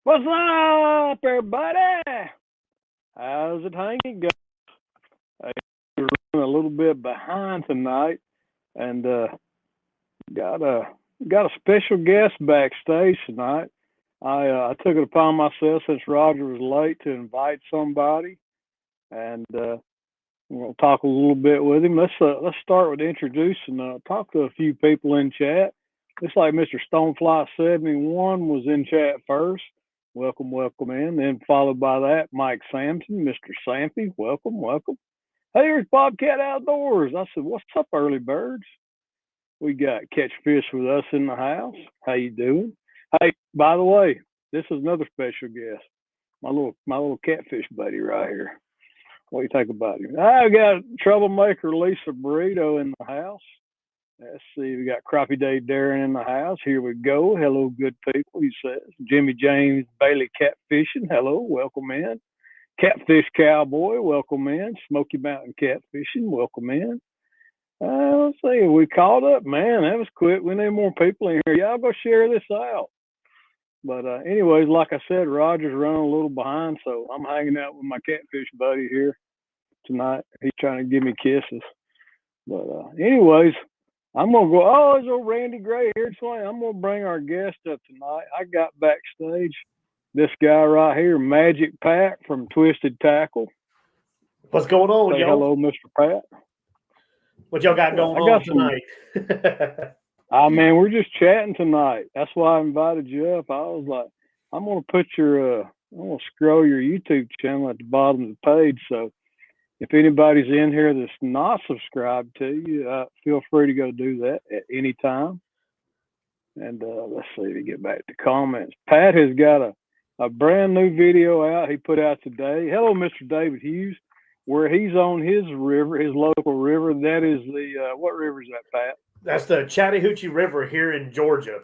What's up, everybody? How's it hanging, guys? We're running a little bit behind tonight, and got a got a special guest backstage tonight. I took it upon myself since Roger was late to invite somebody, and we'll talk a little bit with him. Let's start with introducing. Talk to a few people in chat. Looks like Mr. Stonefly71 was in chat first. Welcome, welcome in. Then followed by that, Mike Sampson, Mr. Sampy. Welcome, welcome. Hey, here's Bobcat Outdoors. I said, what's up, early birds? We got Catch Fish with us in the house. How you doing? Hey, by the way, this is another special guest. My little catfish buddy right here. What do you think about him? I got troublemaker Lisa Burrito in the house. Let's see, we got Crappie Day Darren in the house. Here we go. Hello, good people, he says. Jimmy James Bailey Catfishing. Hello, welcome in. Catfish Cowboy, welcome in. Smoky Mountain Catfishing, welcome in. Let's see, we caught up. Man, that was quick. We need more people in here. Y'all go share this out. But anyways, like I said, Roger's running a little behind, so I'm hanging out with my catfish buddy here tonight. He's trying to give me kisses. But anyways, I'm gonna go. Oh, there's old Randy Gray here. I'm gonna bring our guest up tonight. I got backstage this guy right here, Magic Pat from Twisted Tackle. What's going on, Say y'all? hello, Mr. Pat. What y'all got going on tonight? Man, we're just chatting tonight. That's why I invited you up. I was like, I'm gonna put I'm gonna scroll your YouTube channel at the bottom of the page. So if anybody's in here that's not subscribed to you, feel free to go do that at any time. And let's see, to get back to comments. Pat has got a brand new video out he put out today. Hello, Mr. David Hughes, where he's on his river, his local river. That is what river is that, Pat? That's the Chattahoochee River here in Georgia.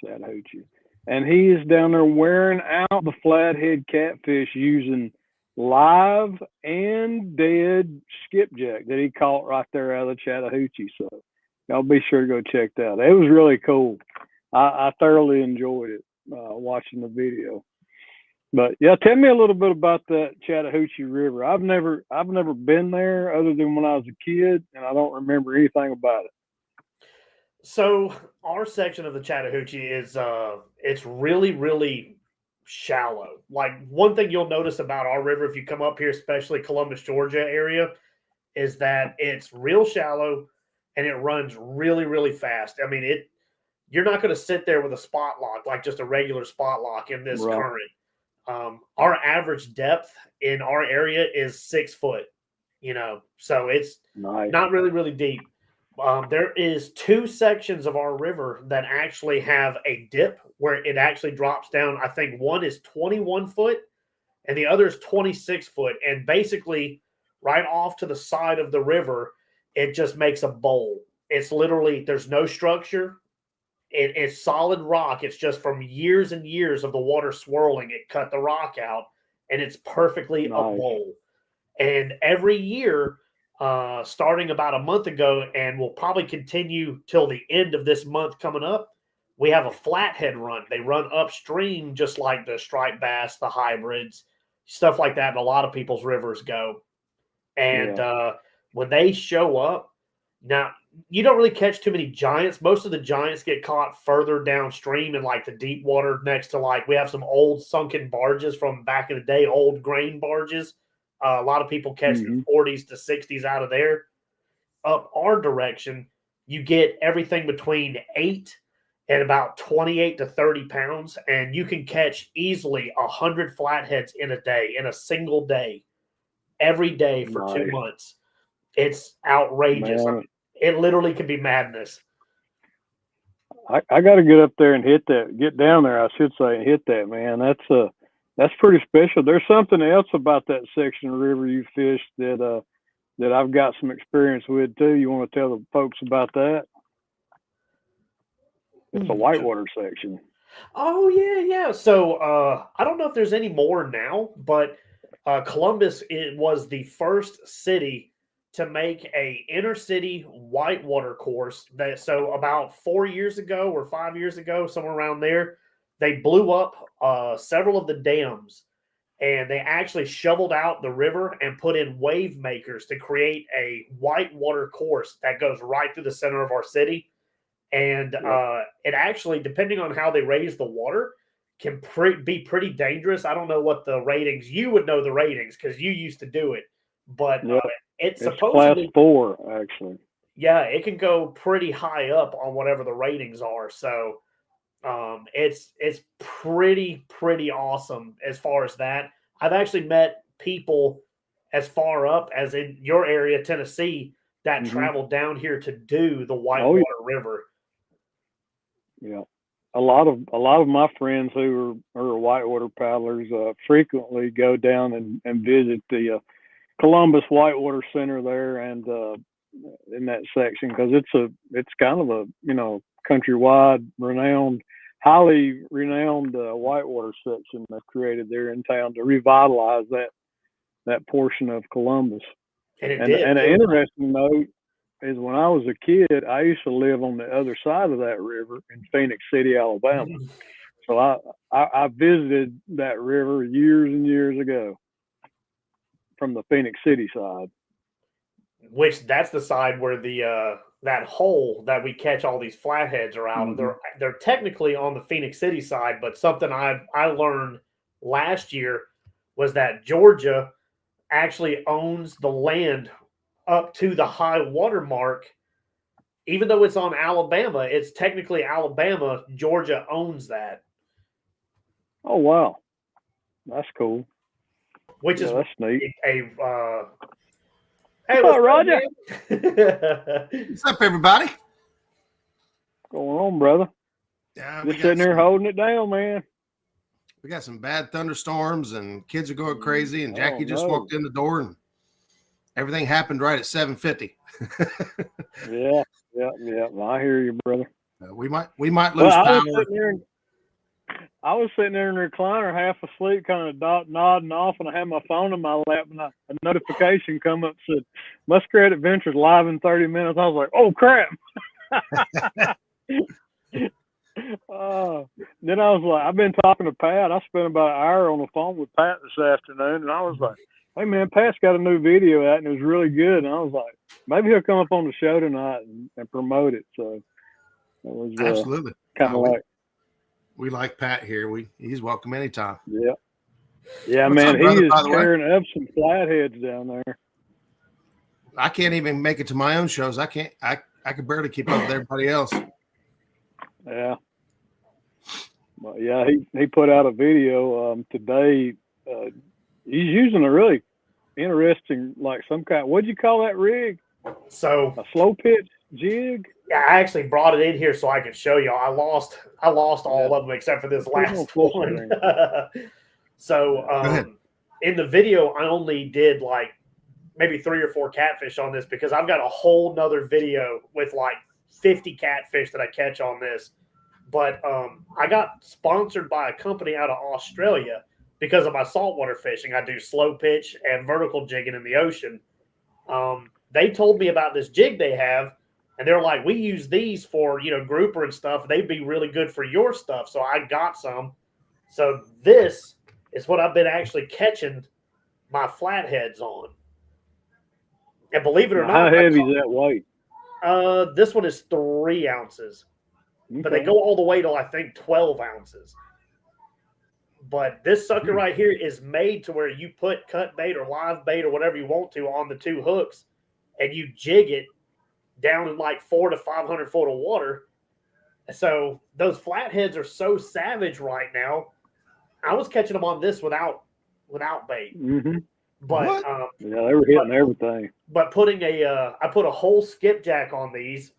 Chattahoochee. And he is down there wearing out the flathead catfish using live and dead skipjack that he caught right there out of the Chattahoochee. So y'all be sure to go check that out. It was really cool. I thoroughly enjoyed it watching the video. But yeah, tell me a little bit about that Chattahoochee River. I've never been there other than when I was a kid, and I don't remember anything about it. So our section of the Chattahoochee is it's really shallow. Like one thing you'll notice about our river if you come up here, especially Columbus, Georgia area, is that it's real shallow and it runs really fast. I mean, you're not going to sit there with a spot lock like just a regular spot lock in this current. Our average depth in our area is 6 foot, so it's not really deep. There is 2 sections of our river that actually have a dip where it actually drops down. I think one is 21 foot and the other is 26 foot. And basically right off to the side of the river, it just makes a bowl. It's literally, there's no structure. It's solid rock. It's just from years and years of the water swirling. It cut the rock out and it's perfectly a bowl. And every year, starting about a month ago, and will probably continue till the end of this month coming up, we have a flathead run. They run upstream just like the striped bass, the hybrids, stuff like that. And a lot of people's rivers go. And when they show up, now you don't really catch too many giants. Most of the giants get caught further downstream in like the deep water next to we have some old sunken barges from back in the day, old grain barges. A lot of people catch the 40s to 60s out of there. Up our direction, you get everything between 8 and about 28 to 30 pounds, and you can catch easily 100 flatheads in a day, in a single day, every day for 2 months. It's outrageous. I mean, it literally can be madness. I got to get up there and get down there, I should say, and hit that, man. That's pretty special. There's something else about that section of the river you fished that I've got some experience with too. You want to tell the folks about that? It's a whitewater section. Oh yeah. So I don't know if there's any more now, but Columbus was the first city to make a inner city whitewater course. So about 4 years ago or 5 years ago, somewhere around there, they blew up several of the dams, and they actually shoveled out the river and put in wave makers to create a whitewater course that goes right through the center of our city. And it actually, depending on how they raise the water, can be pretty dangerous. I don't know what the ratings. You would know the ratings because you used to do it, but it's supposedly class 4 actually. Yeah, it can go pretty high up on whatever the ratings are. So it's pretty awesome as far as that. I've actually met people as far up as in your area, Tennessee, that travel down here to do the Whitewater River. Yeah, a lot of my friends who are whitewater paddlers frequently go down and visit the Columbus Whitewater Center there, and in that section, because it's kind of a countrywide highly renowned whitewater section that's created there in town to revitalize that portion of Columbus. And an interesting note is when I was a kid, I used to live on the other side of that river in Phoenix City, Alabama. So I visited that river years and years ago from the Phoenix City side. Which that's the side where the that hole that we catch all these flatheads are out. They're technically on the Phoenix City side, but something I learned last year was that Georgia actually owns the land up to the high water mark. Even though it's on Alabama, it's technically Alabama. Georgia owns that. Oh wow, that's cool. Which is that's neat. Hey, what's up, Roger? What's up, everybody? What's going on, brother? Just sitting there holding it down, man. We got some bad thundrstorms, and kids are going crazy. And Jackie just walked in the door, and everything happened right at 7:50. Yeah. Well, I hear you, brother. We might lose power. I was sitting there in the recliner, half asleep, kind of nodding off, and I had my phone in my lap, and a notification come up said, "Muskrat Adventures live in 30 minutes." I was like, "Oh crap!" Then I was like, "I've been talking to Pat. I spent about an hour on the phone with Pat this afternoon, and I was like, hey man, Pat's got a new video out, and it was really good." And I was like, maybe he'll come up on the show tonight and promote it. So it was absolutely kind of like. We like Pat here. He's welcome anytime. Yeah, man. He is tearing up some flatheads down there. I can't even make it to my own shows. I could barely keep up with everybody else. Yeah. Well, yeah, he put out a video today. He's using a really interesting, like some kind. What'd you call that rig? So a slow pitch jig. Yeah, I actually brought it in here so I could show you. I lost all of them except for this last one. So in the video, I only did like maybe 3 or 4 catfish on this because I've got a whole nother video with like 50 catfish that I catch on this. But I got sponsored by a company out of Australia because of my saltwater fishing. I do slow pitch and vertical jigging in the ocean. They told me about this jig they have. And they're like, we use these for, grouper and stuff. They'd be really good for your stuff. So I got some. So this is what I've been actually catching my flatheads on. And believe it or not. How heavy is that weight? This one is 3 ounces. Okay. But they go all the way to, I think, 12 ounces. But this sucker right here is made to where you put cut bait or live bait or whatever you want to on the 2 hooks. And you jig it down in like 400 to 500 foot of water. So those flatheads are so savage right now. I was catching them on this without bait. But yeah, they were hitting everything. But putting I put a whole skipjack on these,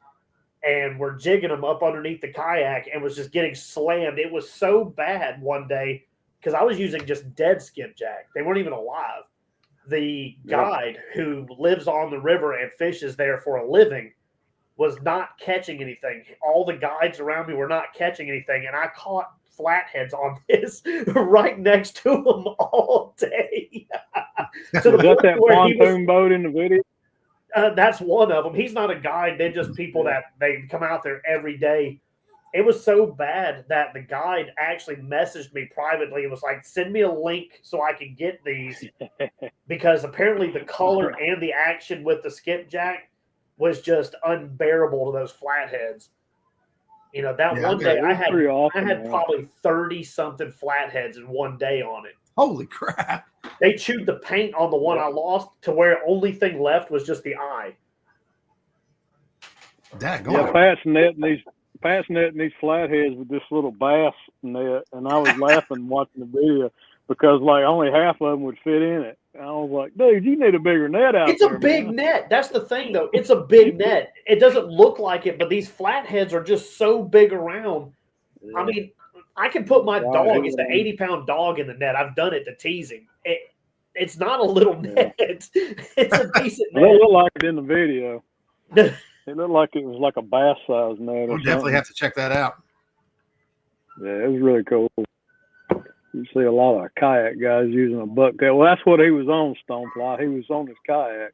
and we're jigging them up underneath the kayak, and was just getting slammed. It was so bad one day because I was using just dead skipjack. They weren't even alive. The guide who lives on the river and fishes there for a living was not catching anything. All the guides around me were not catching anything, and I caught flatheads on this right next to them all day. So was that pontoon boat in the video? That's one of them. He's not a guide. They're just people that they come out there every day it was so bad that the guide actually messaged me privately. It was like, send me a link so I can get these, because apparently the color and the action with the skipjack was just unbearable to those flatheads. You know, that one day I had awesome, probably 30 something flatheads in one day on it. Holy crap. They chewed the paint on the one I lost to where only thing left was just the eye. Daggone. Yeah, Pat's netting these flatheads with this little bass net, and I was laughing watching the video because like only half of them would fit in it. And I was like, dude, you need a bigger net out there. It's a big net. That's the thing, though. It's a big net. It doesn't look like it, but these flatheads are just so big around. Yeah. I mean, I can put my dog, it's an 80-pound dog in the net. I've done it to tease him. It's not a little net. It's a decent net. It looked like it in the video. It looked like it was like a bass-sized net. We'll definitely have to check that out. Yeah, it was really cool. You see a lot of kayak guys using a bucktail. Well, that's what he was on, Stonefly. He was on his kayak.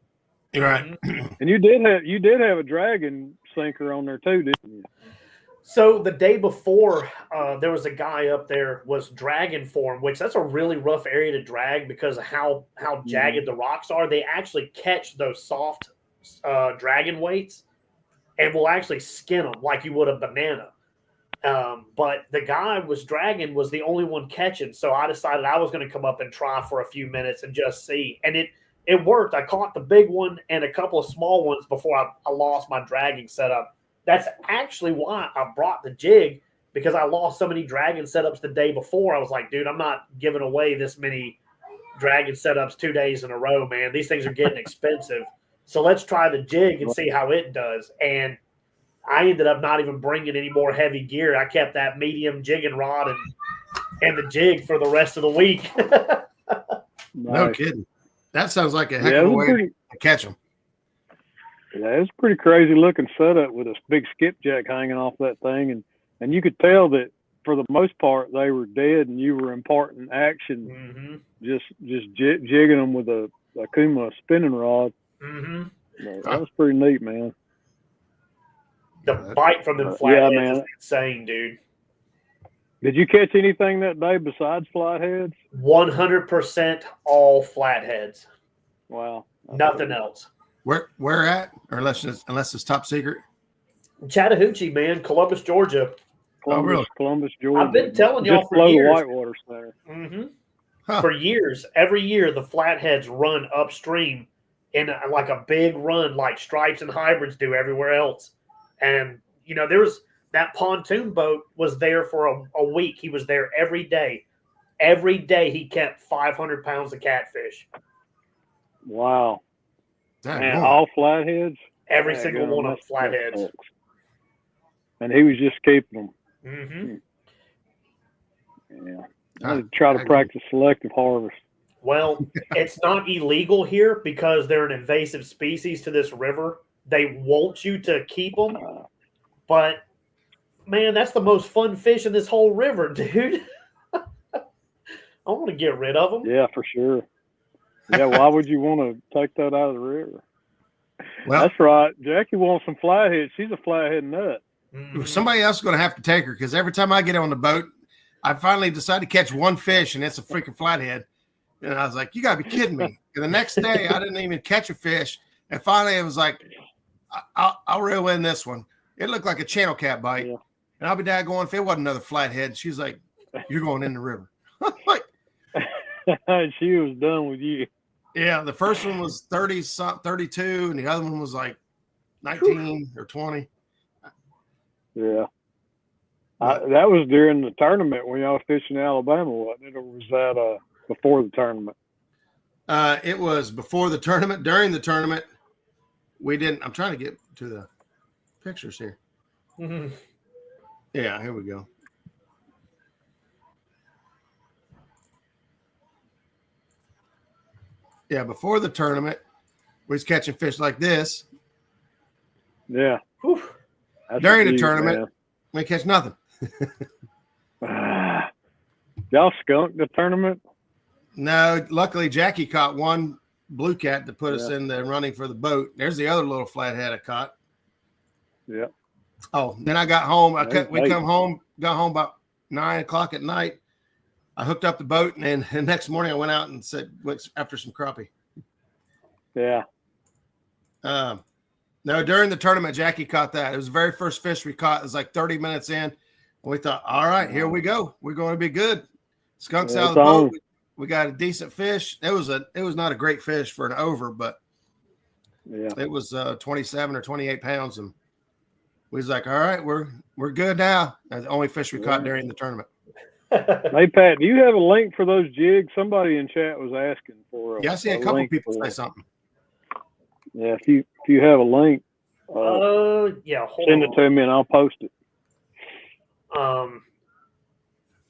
You're right. And you did have a dragon sinker on there too, didn't you? So the day before, there was a guy up there was dragging for him, which that's a really rough area to drag because of how jagged the rocks are. They actually catch those soft dragon weights and will actually skin them like you would a banana. But the guy was dragging was the only one catching. So I decided I was going to come up and try for a few minutes and just see. And it worked. I caught the big one and a couple of small ones before I lost my dragging setup. That's actually why I brought the jig, because I lost so many dragon setups the day before. I was like, dude, I'm not giving away this many dragon setups 2 days in a row, man. These things are getting expensive. So let's try the jig and see how it does. And I ended up not even bringing any more heavy gear. I kept that medium jigging rod and the jig for the rest of the week. No kidding. That sounds like a heck of a way to catch them. Yeah, it was a pretty crazy looking setup with a big skipjack hanging off that thing, and you could tell that for the most part they were dead, and you were imparting action, just jigging them with a Kuma spinning rod. That was pretty neat, man. The bite from them flatheads is insane, dude. Did you catch anything that day besides flatheads? 100% all flatheads. Wow. Nothing else. Where at? Or unless it's top secret? Chattahoochee, man. Columbus, Georgia. Columbus, Georgia. I've been telling y'all for below years. the Whitewater Center. For years, every year the flatheads run upstream in like a big run like stripes and hybrids do everywhere else. And, you know, there was that pontoon boat was there for a week. He was there every day. Every day he kept 500 pounds of catfish. Wow. And all flatheads? Every single one of flatheads. And he was just keeping them. Yeah. I try to practice selective harvest. Well, it's not illegal here because they're an invasive species to this river. They want you to keep them. But, man, that's the most fun fish in this whole river, dude. I want to get rid of them. Yeah, for sure. Yeah, why would you want to take that out of the river? Well, that's right. Jackie wants some flathead. She's a flathead nut. Somebody else is going to have to take her because every time I get on the boat, I finally decide to catch one fish, and it's a freaking flathead. And I was like, you got to be kidding me. And the next day, I didn't even catch a fish. And finally, it was like, I'll reel in this one. It looked like a channel cat bite. Yeah. And I'll be daggone if it wasn't another flathead. She's like, you're going in the river. Like, she was done with you. Yeah, the first one was 32, and the other one was like 19 or 20. Yeah. That was during the tournament when y'all fishing in Alabama, wasn't it? Or was that before the tournament? It was before the tournament. During the tournament, we didn't. I'm trying to get to the pictures here. Yeah, here we go. Yeah, before the tournament, we was catching fish like this. Yeah. During the tournament, we catch nothing. Y'all skunked the tournament? No, luckily Jackie caught one blue cat to put us in the running for the boat. There's the other little flathead I caught. Yeah. Oh, then I got home. We Nice. got home about 9 o'clock at night. I hooked up the boat, and then the next morning I went out and went after some crappie. Yeah. No, during the tournament, Jackie caught that. It was the very first fish we caught. It was like 30 minutes in. And we thought, all right, here we go. We're going to be good. Skunks out of the boat. We got a decent fish. It was not a great fish for an over, but it was 27 or 28 pounds. And we was like, all right, we're good now. That's the only fish we caught during the tournament. Hey, Pat, do you have a link for those jigs? Somebody in chat was asking for I see a couple people say something. Yeah, if you have a link, yeah, send it to me and I'll post it.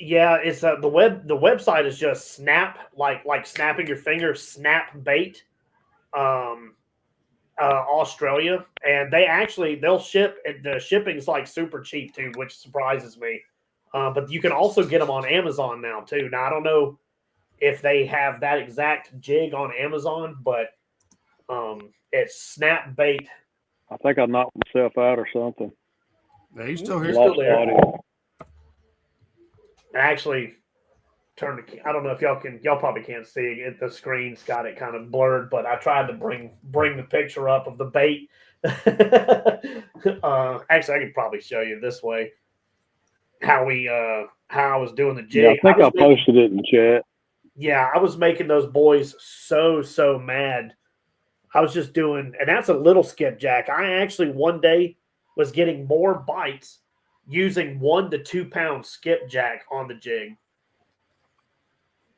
Yeah, it's the website is just snap, like snapping your finger, snap bait, Australia, and they'll ship. The shipping's like super cheap too, which surprises me. But you can also get them on Amazon now too. Now I don't know if they have that exact jig on Amazon, but it's snap bait. I think I knocked myself out or something. Yeah, you still here? Still there. I actually turned the. I don't know if y'all probably can't see it. The screen's got it kind of blurred, but I tried to bring the picture up of the bait. Actually, I could probably show you this way how I was doing the jig. Yeah, I think I posted it in the chat. Yeah, I was making those boys so mad. I was just doing, and that's a little skipjack. I actually one day was getting more bites using 1 to 2 pound skipjack on the jig.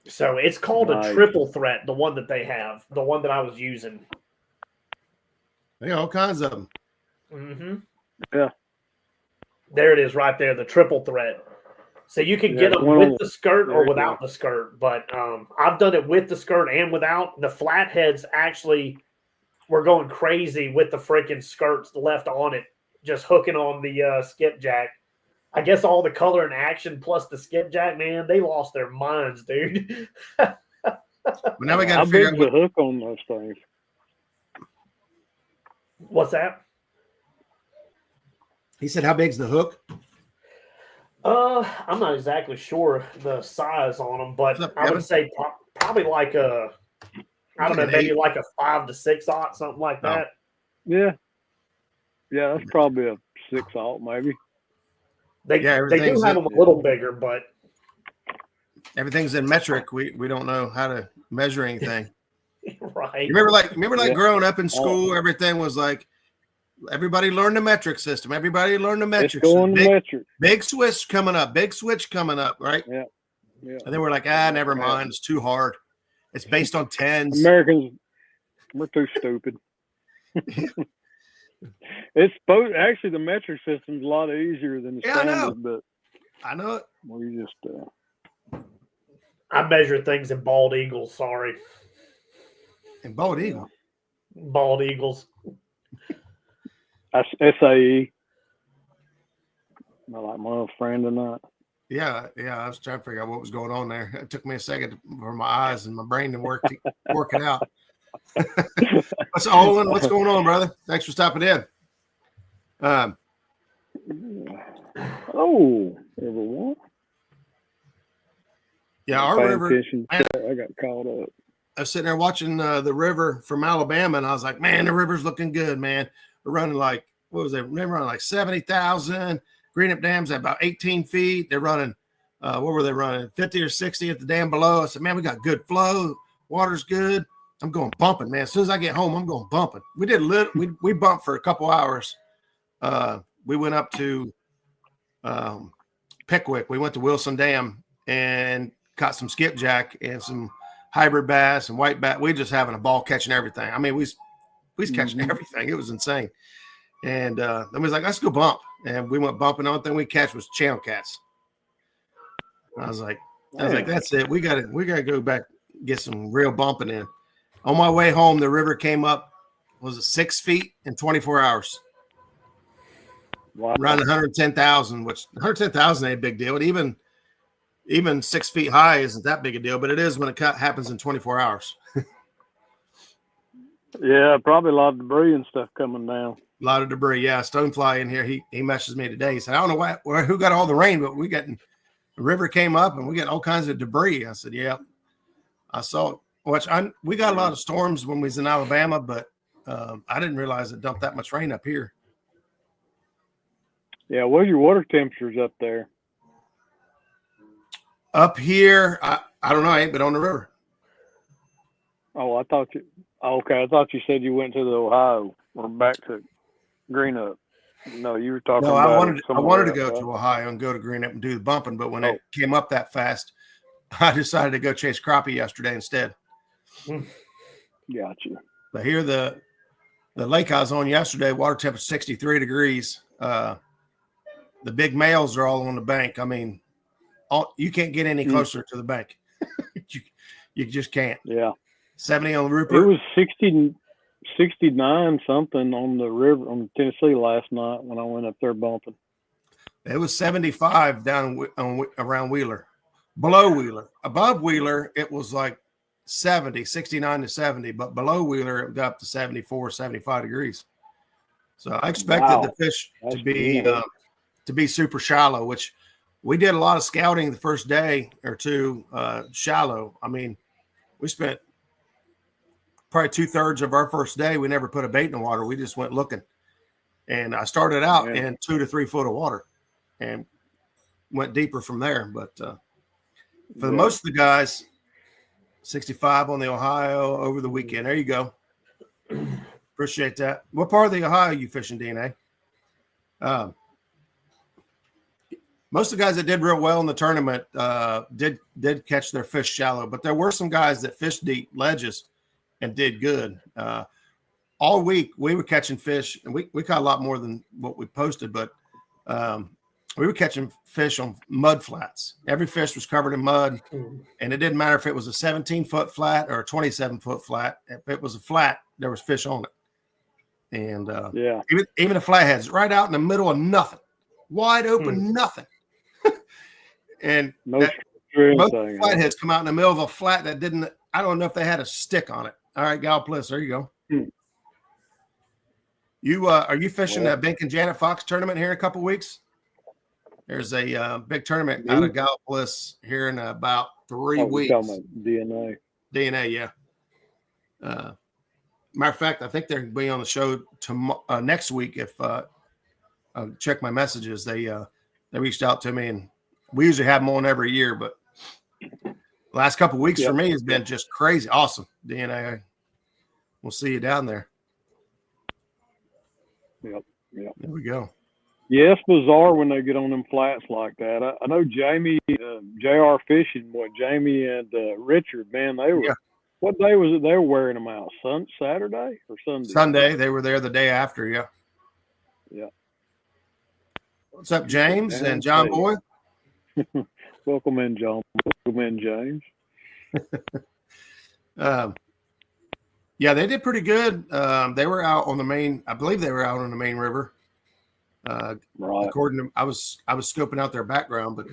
So it's called a triple threat, the one that they have, the one that I was using. They got all kinds of them. Mm-hmm. Yeah. There it is right there, the triple threat. So you can get them with the skirt or without the skirt, but I've done it with the skirt and without. The flatheads actually were going crazy with the freaking skirts left on it, just hooking on the skipjack. I guess all the color and action plus the skipjack, man, they lost their minds, dude. But now we got to figure out the hook on those things. What's that? He said, "How big's the hook?" I'm not exactly sure the size on them, but I would say probably like I don't know, maybe like a 5 to 6/0, something like that. Yeah, that's probably a 6/0, maybe. They do have them a little bigger, but everything's in metric. We don't know how to measure anything. Right. You remember growing up in school, everything was like everybody learned the metric system. Everybody learned the metric system. Big switch coming up, right? Yeah. And then we're like, never mind. It's too hard. It's based on tens. Americans, we're too stupid. It's supposed actually the metric system's a lot easier than the standard, but I know it. We just I measure things in bald eagles. Sorry, in bald eagle. Bald eagles. SAE. Not like my friend or not. Yeah. I was trying to figure out what was going on there. It took me a second for my eyes and my brain to work it out. What's going on, brother? Thanks for stopping in. Everyone. Yeah, our river. I got caught up. I was sitting there watching the river from Alabama, and I was like, man, the river's looking good, man. We're running like, what was it? We're running like 70,000. Greenup Dam's at about 18 feet. They're running, what were they running? 50 or 60 at the dam below. I said, man, we got good flow. Water's good. I'm going bumping, man. As soon as I get home, I'm going bumping. We did we bumped for a couple hours. We went up to Pickwick. We went to Wilson Dam and caught some skipjack and some hybrid bass and white bass. We just having a ball catching everything. I mean, we was catching everything. It was insane. And then we was like, let's go bump. And we went bumping. The only thing we catch was channel cats. I was like, that's it. We gotta go back, get some real bumping in. On my way home, the river came up, was it 6 feet in 24 hours? Wow. Around 110,000, which 110,000 ain't a big deal. And even 6 feet high isn't that big a deal, but it is when it happens in 24 hours. Yeah, probably a lot of debris and stuff coming down. A lot of debris. Yeah, stonefly in here. He messaged me today. He said, I don't know who got all the rain, but the river came up and we got all kinds of debris. I said, yeah. I saw we got a lot of storms when we was in Alabama, but I didn't realize it dumped that much rain up here. Yeah, what are your water temperatures up there? Up here, I don't know. I ain't been on the river. Oh, I thought you said you went to the Ohio or back to Greenup. No, you were talking No, about I wanted to go to Ohio and go to Greenup and do the bumping, but when it came up that fast, I decided to go chase crappie yesterday instead. Gotcha. But here, the lake I was on yesterday, water temperature 63 degrees. The big males are all on the bank. I mean, you can't get any closer to the bank. you just can't. Yeah. 70 on the Rupert. It was 69 something on the river on Tennessee last night when I went up there bumping. It was 75 down around Wheeler. Below Wheeler. Above Wheeler, it was like 69 to 70, but below Wheeler, it got up to 74, 75 degrees. So I expected the fish to be super shallow, which we did a lot of scouting the first day or two, shallow. I mean, we spent probably 2/3 of our first day. We never put a bait in the water. We just went looking. And I started out in 2 to 3 foot of water and went deeper from there. But for the most of the guys, 65 on the Ohio over the weekend. There you go. Appreciate that. What part of the Ohio are you fishing, DNA? Most of the guys that did real well in the tournament did catch their fish shallow, but there were some guys that fished deep ledges and did good. All week we were catching fish, and we caught a lot more than what we posted, but we were catching fish on mud flats. Every fish was covered in mud, and it didn't matter if it was a 17-foot flat or a 27-foot flat. If it was a flat, there was fish on it. And even the flatheads right out in the middle of nothing, wide open, nothing. And most flatheads come out in the middle of a flat that didn't. I don't know if they had a stick on it. All right, Gal Bliss, there you go. You are you fishing the Bink and Janet Fox tournament here in a couple weeks? There's a big tournament out of Gal Bliss here in about 3 weeks. DNA, yeah. Matter of fact, I think they're going to be on the show next week. If I'll check my messages, they reached out to me, and we usually have them on every year, but the last couple of weeks for me has been just crazy. Awesome. DNA. We'll see you down there. Yep. There we go. Yeah, it's bizarre when they get on them flats like that. I know Jamie, JR Fishing, Jamie and Richard, man, they were. Yeah. What day was it they were wearing them out? Saturday or Sunday? Sunday. They were there the day after, yeah. Yeah. What's up, James and John Boy? Welcome in, John. Welcome in, James. Yeah, they did pretty good. They were out on the main. I believe they were out on the main river. Right. According to, I was scoping out their background, but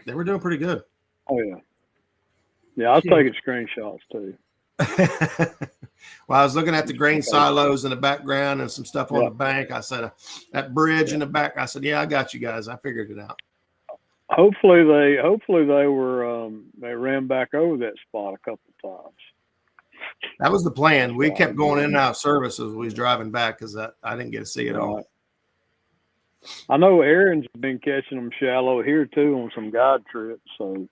they were doing pretty good. Oh yeah. Yeah, I was taking screenshots too. Well, I was looking at the grain silos in the background and some stuff on the bank. I said that bridge in the back. I said, "Yeah, I got you guys. I figured it out." Hopefully they were they ran back over that spot a couple of times. That was the plan. We kept going in and out of service as we was driving back because I didn't get to see it all. I know Aaron's been catching them shallow here too on some guide trips, so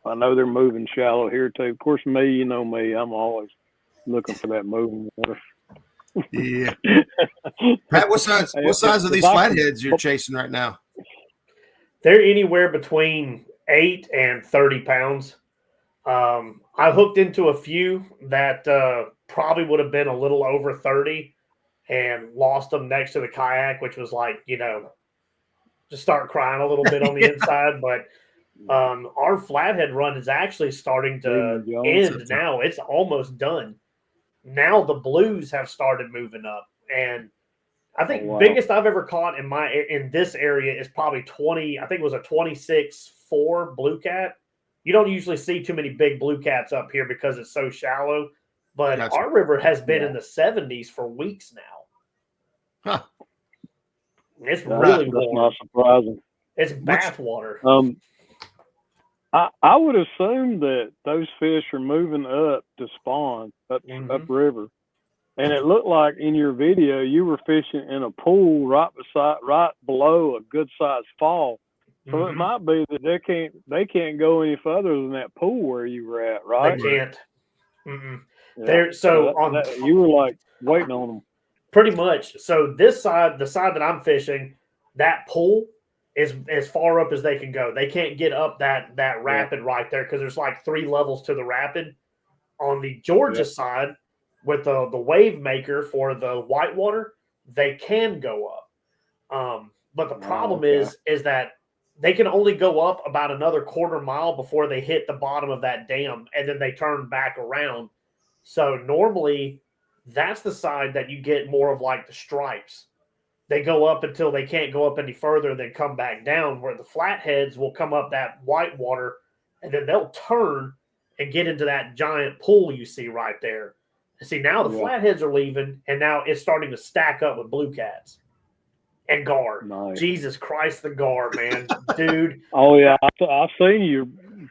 I know they're moving shallow here too. Of course, me, you know me, I'm always looking for that moving water. Yeah. Pat, what size are these flatheads you're chasing right now? They're anywhere between 8 and 30 pounds. I hooked into a few that probably would have been a little over 30 and lost them next to the kayak, which was like, just start crying a little bit on the inside. But our flathead run is actually starting to end now. It's almost done. Now the blues have started moving up, and I think biggest I've ever caught in this area is probably 20. I think it was a 26.4 blue cat. You don't usually see too many big blue cats up here because it's so shallow, but our river has been in the 70s for weeks now. Huh. It's really That's warm. not surprising. It's bath water. I would assume that those fish are moving up to spawn upriver, and it looked like in your video you were fishing in a pool right below a good sized fall. So it might be that they can't go any further than that pool where you were at, right? They can't. Yeah. You were like waiting on them. Pretty much. So this side, the side that I'm fishing, that pool is as far up as they can go. They can't get up that rapid right there because there's like 3 levels to the rapid. On the Georgia side, with the wave maker for the whitewater, they can go up. But the problem is that they can only go up about another quarter mile before they hit the bottom of that dam, and then they turn back around. So normally that's the side that you get more of like the stripes. They go up until they can't go up any further, then come back down, where the flatheads will come up that whitewater, and then they'll turn and get into that giant pool you see right there. See, now the flatheads are leaving, and now it's starting to stack up with blue cats and gar. Nice. Jesus Christ, the gar, man. Dude. Oh, yeah. I've seen you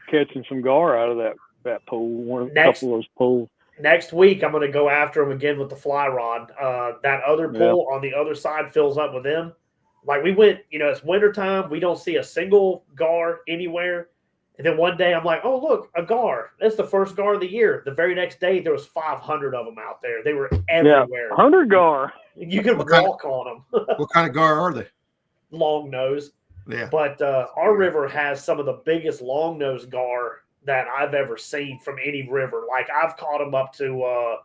catching some gar out of that pool, couple of those pools. Next week, I'm going to go after them again with the fly rod. That other pool on the other side fills up with them. Like we went, it's wintertime. We don't see a single gar anywhere. And then one day I'm like, oh, look, a gar. That's the first gar of the year. The very next day, there was 500 of them out there. They were everywhere. 100 gar. You could walk on them. What kind of gar are they? Long nose. Yeah. But our river has some of the biggest long nose gar that I've ever seen from any river. Like I've caught them up to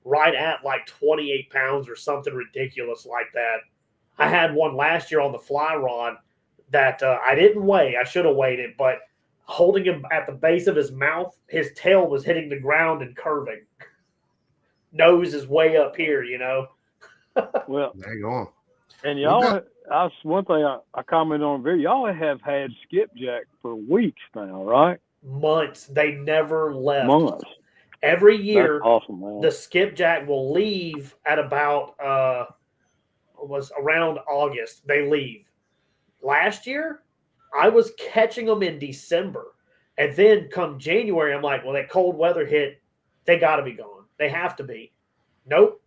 right at like 28 pounds or something ridiculous like that. I had one last year on the fly rod that I didn't weigh. I should have weighed it, but holding him at the base of his mouth, his tail was hitting the ground and curving. Nose is way up here, Well, there you go. And y'all, that's one thing I commented on video. Y'all have had skipjack for weeks now, right? Months. They never left. Months. Every year, that's awesome, man. The skipjack will leave at about was around August. They leave. Last year, I was catching them in December, and then come January, I'm like, well, that cold weather hit. They got to be gone. They have to be. Nope.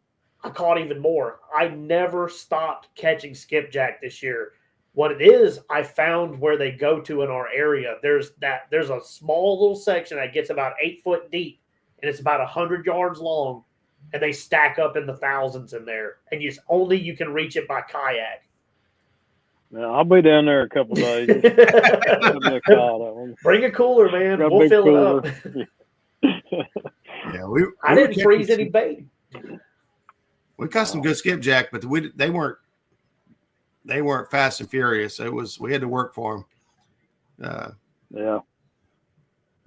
I caught even more. I never stopped catching skipjack this year. What it is, I found where they go to in our area. There's a small little section that gets about 8 foot deep, and it's about 100 yards long, and they stack up in the thousands in there. And you can reach it by kayak. Now, I'll be down there a couple days. Bring a cooler, man. We'll fill it up. Yeah, I didn't freeze any bait. We caught some good skipjack, but they weren't fast and furious. We had to work for them. Yeah.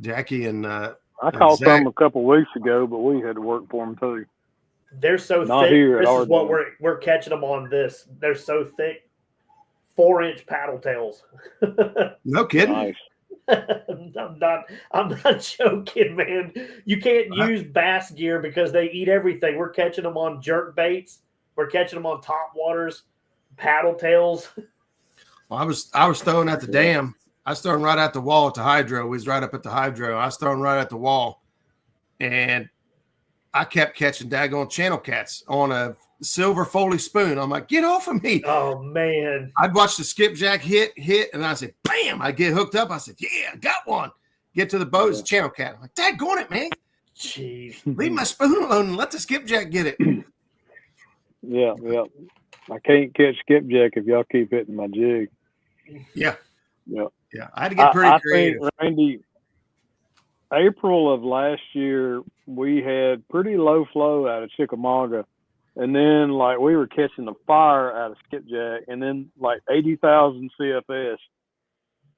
Jackie and I caught some a couple weeks ago, but we had to work for them too. They're so thick. This is what we're catching them on this. They're so thick. 4-inch paddle tails. No kidding. Nice. I'm not joking, man. You can't use bass gear because they eat everything. We're catching them on jerk baits. We're catching them on top waters, paddle tails. Well, I was throwing at the dam. I was throwing right at the wall at the hydro. We was right up at the hydro. I was throwing right at the wall, and I kept catching daggone channel cats on a silver Foley spoon. I'm like, get off of me. Oh, man. I'd watch the skipjack hit, and I said, bam, I get hooked up. I said, yeah, I got one. Get to the boat, it's a channel cat. I'm like, daggone it, man. Jeez. Leave my spoon alone and let the skipjack get it. Yeah. I can't catch skipjack if y'all keep hitting my jig. Yeah. Yeah. I had to get pretty creative. Think, Randy, April of last year, we had pretty low flow out of Chickamauga. And then, we were catching the fire out of skipjack, and then, 80,000 CFS.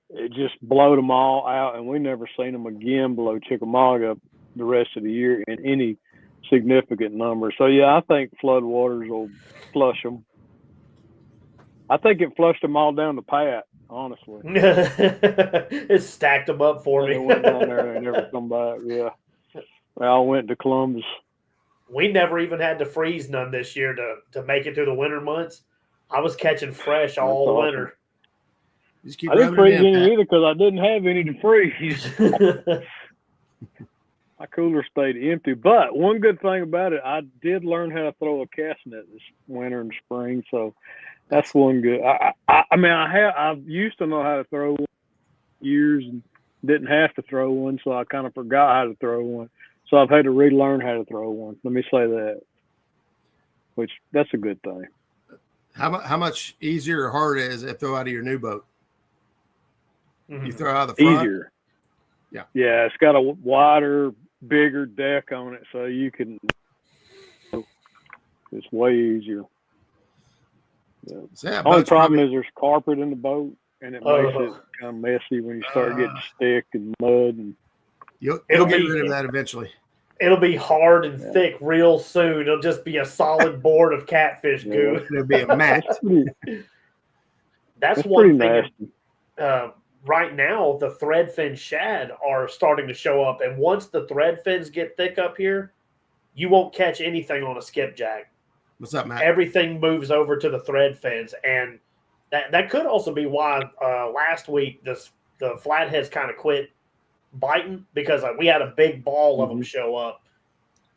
It just blowed them all out, and we never seen them again below Chickamauga the rest of the year in any significant number. So, yeah, I think flood waters will flush them. I think it flushed them all down the Pat, honestly. It stacked them up for me. They went down there and never come back, yeah. They all went to Columbus. We never even had to freeze none this year to make it through the winter months. I was catching fresh That's all awesome. winter. Just keep I didn't rubbing it freeze in, any Pat. either because I didn't have any to freeze. My cooler stayed empty. But one good thing about it, I did learn how to throw a cast net this winter and spring. So that's one good. I mean, I used to know how to throw one years and didn't have to throw one, so I kind of forgot how to throw one. So I've had to relearn how to throw one. Let me say that, which that's a good thing. How much easier or harder is it to throw out of your new boat? Mhm. You throw out of the front? Easier. Yeah. Yeah, it's got a wider, bigger deck on it, so you can. It's way easier. Yeah. So, yeah, Only boat's problem probably- is there's carpet in the boat, and it makes it kind of messy when you start getting stick and mud. And you'll It'll get be- rid of that eventually. It'll be hard and Yeah. thick real soon. It'll just be a solid board of catfish Yeah. goo. It'll be a mat. That's It's one pretty thing. nasty. Right now, the threadfin shad are starting to show up, and once the threadfins get thick up here, you won't catch anything on a skipjack. What's up, Matt? Everything moves over to the threadfins, and that could also be why last week the flatheads kind of quit biting because we had a big ball of them show up,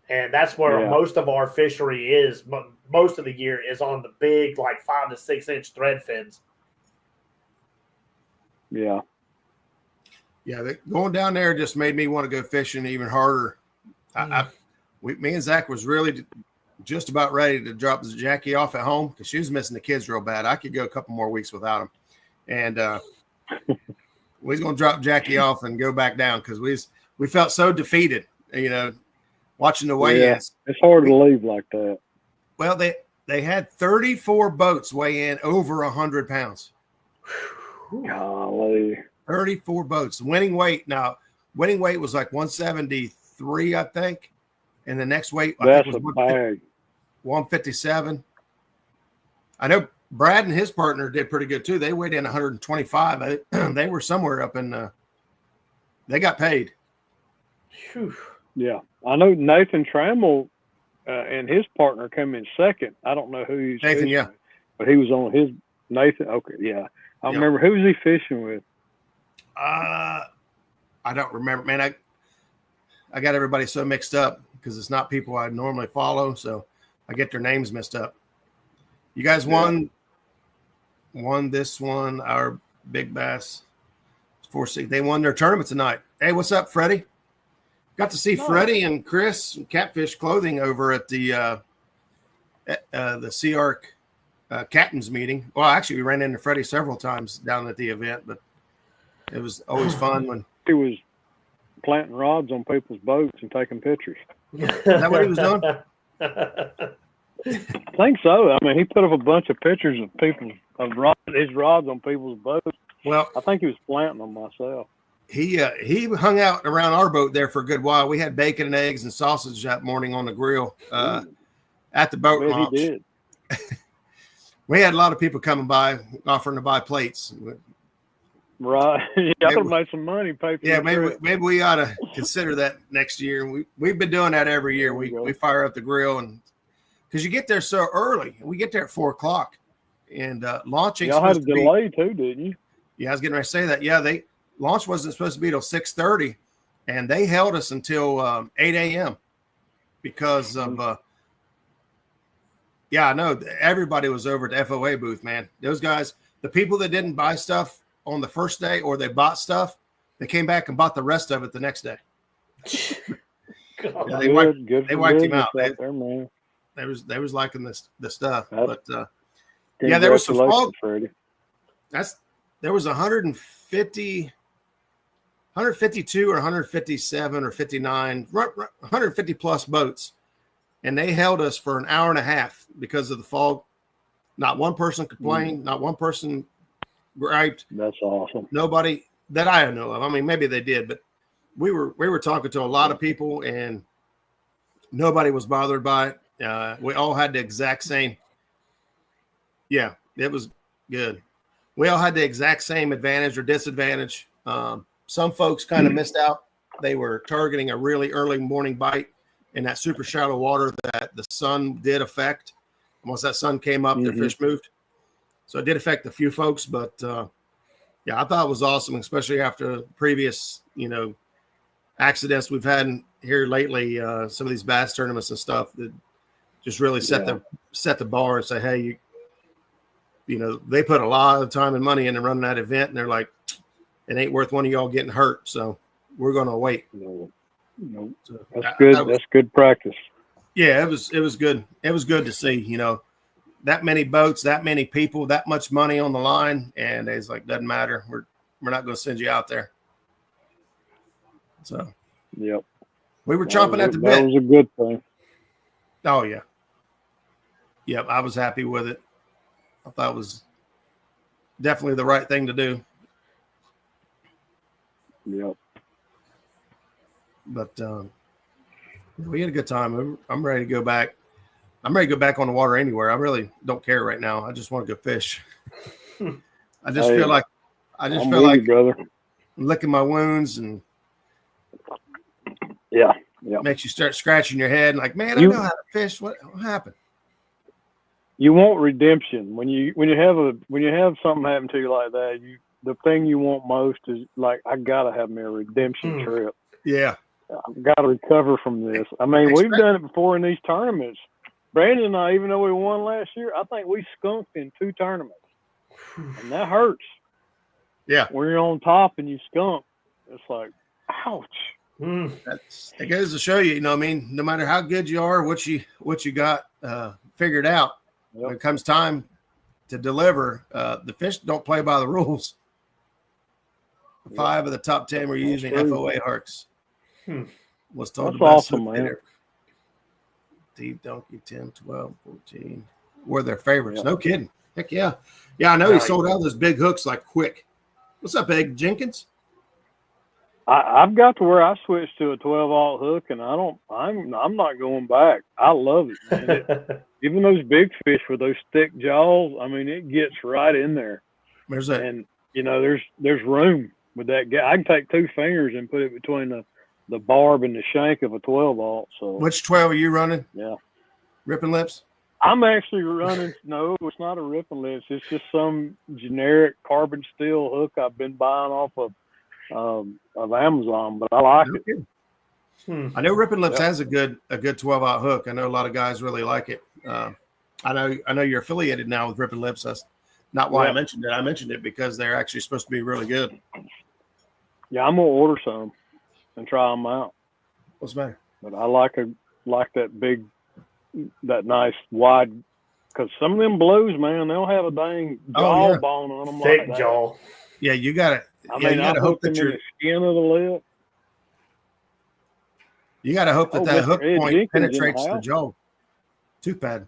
and that's where most of our fishery is. Most of the year is on the big, like 5 to 6 inch threadfins. Yeah. Yeah, going down there just made me want to go fishing even harder. Me and Zach was really just about ready to drop Jackie off at home because she was missing the kids real bad. I could go a couple more weeks without them, and we was going to drop Jackie off and go back down because we felt so defeated. You know, watching the weigh-ins. It's hard to leave like that. Well, they had 34 boats weigh in over 100 pounds. Golly. 34 boats. Winning weight was like 173, I think. And the next weight, I think, was bag. 157. I know Brad and his partner did pretty good too. They weighed in 125. They were somewhere up in they got paid. Whew. Yeah. I know Nathan Trammell and his partner came in second. I don't know who he's Nathan, fishing with, but he was on his Nathan. Okay, yeah. I remember who was he fishing with? I don't remember, man. I got everybody so mixed up because it's not people I normally follow, so I get their names messed up. You guys won this one, our big bass 4-6. They won their tournament tonight. Hey, what's up, Freddie? Got to see Freddie and Chris Catfish Clothing over at the se4 captain's meeting. Well, actually, we ran into Freddie several times down at the event, but it was always fun when he was planting rods on people's boats and taking pictures. Is that what he was doing? I think so. I mean, he put up a bunch of pictures of his rods on people's boats. Well, I think he was planting them myself. He hung out around our boat there for a good while. We had bacon and eggs and sausage that morning on the grill at the boat launch. He did. We had a lot of people coming by offering to buy plates. Right. Yeah, I could have made some money. Maybe we ought to consider that next year. We've been doing that every year. We fire up the grill, and because you get there so early. We get there at 4:00, and launching. Y'all had a delay too, didn't you? Yeah, I was getting ready to say that. Yeah, launch wasn't supposed to be till 6:30, and they held us until 8 a.m. because of I know everybody was over at the FOA booth, man. Those guys, the people that didn't buy stuff on the first day or they bought stuff, they came back and bought the rest of it the next day. They wiped him out. They was liking the stuff. But there was some fog. There was 152 or 157 or 59, 150 plus boats. And they held us for an hour and a half because of the fog. Not one person complained. Not one person griped. That's awesome. Nobody that I know of. I mean, maybe they did, but we were talking to a lot of people, and nobody was bothered by it. We all had the exact same. Yeah, it was good. We all had the exact same advantage or disadvantage. Some folks kind of missed out. They were targeting a really early morning bite in that super shallow water that the sun did affect. Once that sun came up, their fish moved. So it did affect a few folks, but yeah, I thought it was awesome, especially after previous, accidents we've had here lately. Some of these bass tournaments and stuff that just really set the bar and say, hey, they put a lot of time and money into running that event, and they're like, it ain't worth one of y'all getting hurt, so we're going to wait. No. So, That's good. That's good practice. Yeah, it was good. It was good to see, that many boats, that many people, that much money on the line, and it's like, doesn't matter. We're not going to send you out there. So, yep, we were chomping at the bit. That was a good thing. Oh yeah, yep. I was happy with it. I thought it was definitely the right thing to do. Yep. But we had a good time. I'm ready to go back. I'm ready to go back on the water anywhere. I really don't care right now. I just want to go fish. I just feel like brother, licking my wounds, and yeah, makes you start scratching your head. Like, man, I know how to fish. What happened? You want redemption when you have something happen to you like that. The thing you want most is like, I gotta have me a redemption trip. Yeah, I've got to recover from this. I mean, we've done it before in these tournaments. Brandon and I, even though we won last year, I think we skunked in 2 tournaments, and that hurts. Yeah, when you're on top and you skunk, it's like, ouch. It goes to show you, no matter how good you are, what you got figured out, when it comes time to deliver, the fish don't play by the rules. 5 of the top 10 were using FOA hooks. Was told that's the best awesome, man. Deep Donkey 10, 12, 14 were their favorites. Yep. No kidding. Heck yeah. Yeah, I know he sold out those big hooks like quick. What's up, Egg Jenkins? I've got to where I switched to a 12-aught hook, and I'm not going back. I love it, man. Even those big fish with those thick jaws, I mean, it gets right in there. There's that. And there's room with that. I can take 2 fingers and put it between the barb and the shank of a 12-aught. So which 12 are you running? Yeah, Ripping Lips. I'm actually running. No, it's not a Ripping Lips. It's just some generic carbon steel hook I've been buying off of Amazon, but I like it. I know Ripping Lips has a good 12-aught hook. I know a lot of guys really like it. I know you're affiliated now with Ripping Lips. That's not why I mentioned it. I mentioned it because they're actually supposed to be really good. Yeah, I'm gonna order some and try them out. What's the matter? But I like that nice wide, because some of them blues, man, they'll have a dang jawbone on them. Thick like jaw. Yeah, you got it. I mean, I hook them in the skin of the lip. You got to hope that hook point penetrates the jaw. Tooth pad.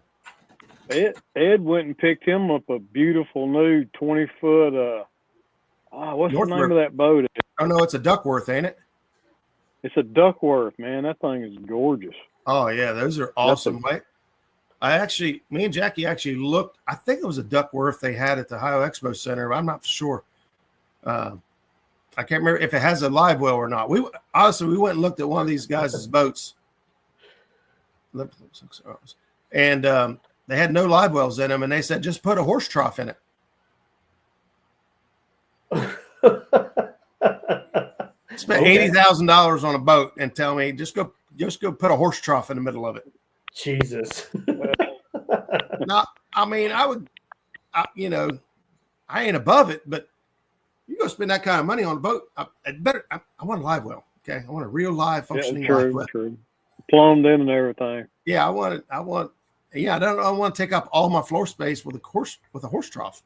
Ed went and picked him up a beautiful new 20-foot. What's the name of that boat? Oh no, it's a Duckworth, ain't it? It's a Duckworth, man. That thing is gorgeous. Oh yeah, those are awesome. Me and Jackie actually looked. I think it was a Duckworth they had at the Ohio Expo Center. I'm not sure. I can't remember if it has a live well or not. We went and looked at one of these guys' boats, and they had no live wells in them, and they said just put a horse trough in it. Spent $80,000 on a boat and tell me just go put a horse trough in the middle of it. Jesus. No, I mean I ain't above it, but you go spend that kind of money on a boat. I want a live well. Okay, I want a real live functioning live well. True. Plumbed in and everything. Yeah, I don't want to take up all my floor space with a horse trough.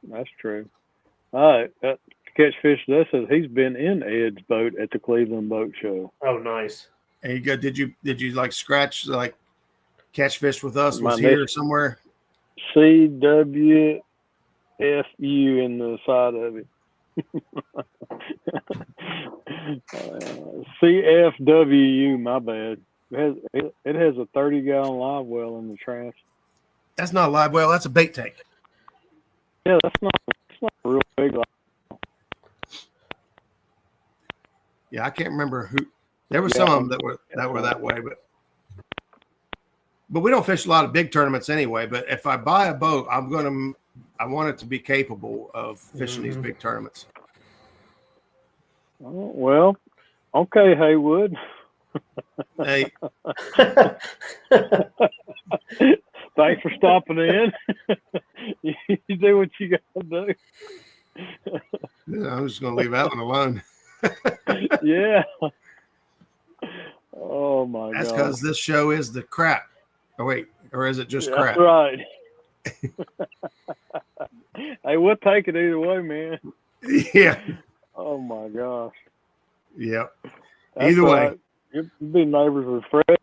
That's true. All right, Catchfish that says he's been in Ed's boat at the Cleveland Boat Show. Oh, nice. And you go. Did you like scratch like Catchfish with us? Was here somewhere? CWFU in the side of it. CFWU, my bad. It has a 30-gallon live well in the trash. That's not a live well. That's a bait tank. Yeah, that's not a real big live well. Yeah, I can't remember who. There were some of them that were that way, but we don't fish a lot of big tournaments anyway. But if I buy a boat, I'm going to I want it to be capable of fishing these big tournaments. Oh, well, okay, Haywood. Hey, Thanks for stopping in. You do what you got to do. I'm just going to leave that one alone. Yeah. Oh my God. That's because this show is the crap. Oh wait, or is it just crap? That's right. Hey, we'll take it either way, man. Yeah. Oh my gosh. Yep. That's Either way. right. You'll be neighbors with Fred.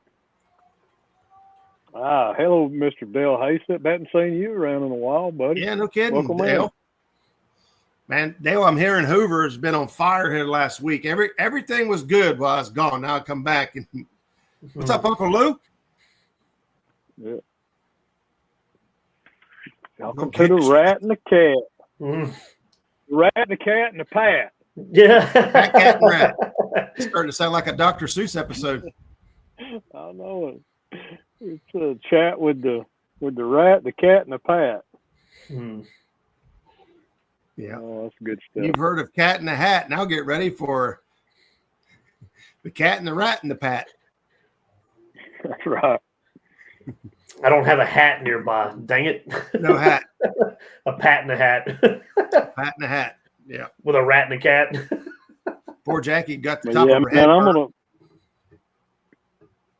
Hello, Mr. Dale Haysett. Hadn't seen you around in a while, buddy. Yeah, no kidding, Welcome Dale. in. Man, Dale, I'm hearing Hoover has been on fire here last week. Everything was good while I was gone. Now I come back and what's up, Uncle Lou? Yeah. Welcome to the Rat and the Cat. Mm. The Rat, the Cat, and the Pat. Yeah. Rat, cat, and rat. It's starting to sound like a Dr. Seuss episode. I know it. It's a chat with the Rat, the Cat, and the Pat. Mm. Yeah. Oh, that's good stuff. You've heard of Cat in the Hat. Now get ready for the Cat and the Rat and the Pat. That's right. I don't have a hat nearby. Dang it. No hat. A pat in a hat. Pat in the Hat. Yeah. With a rat and a cat. Poor Jackie got the But top yeah, of her man, head. I'm gonna.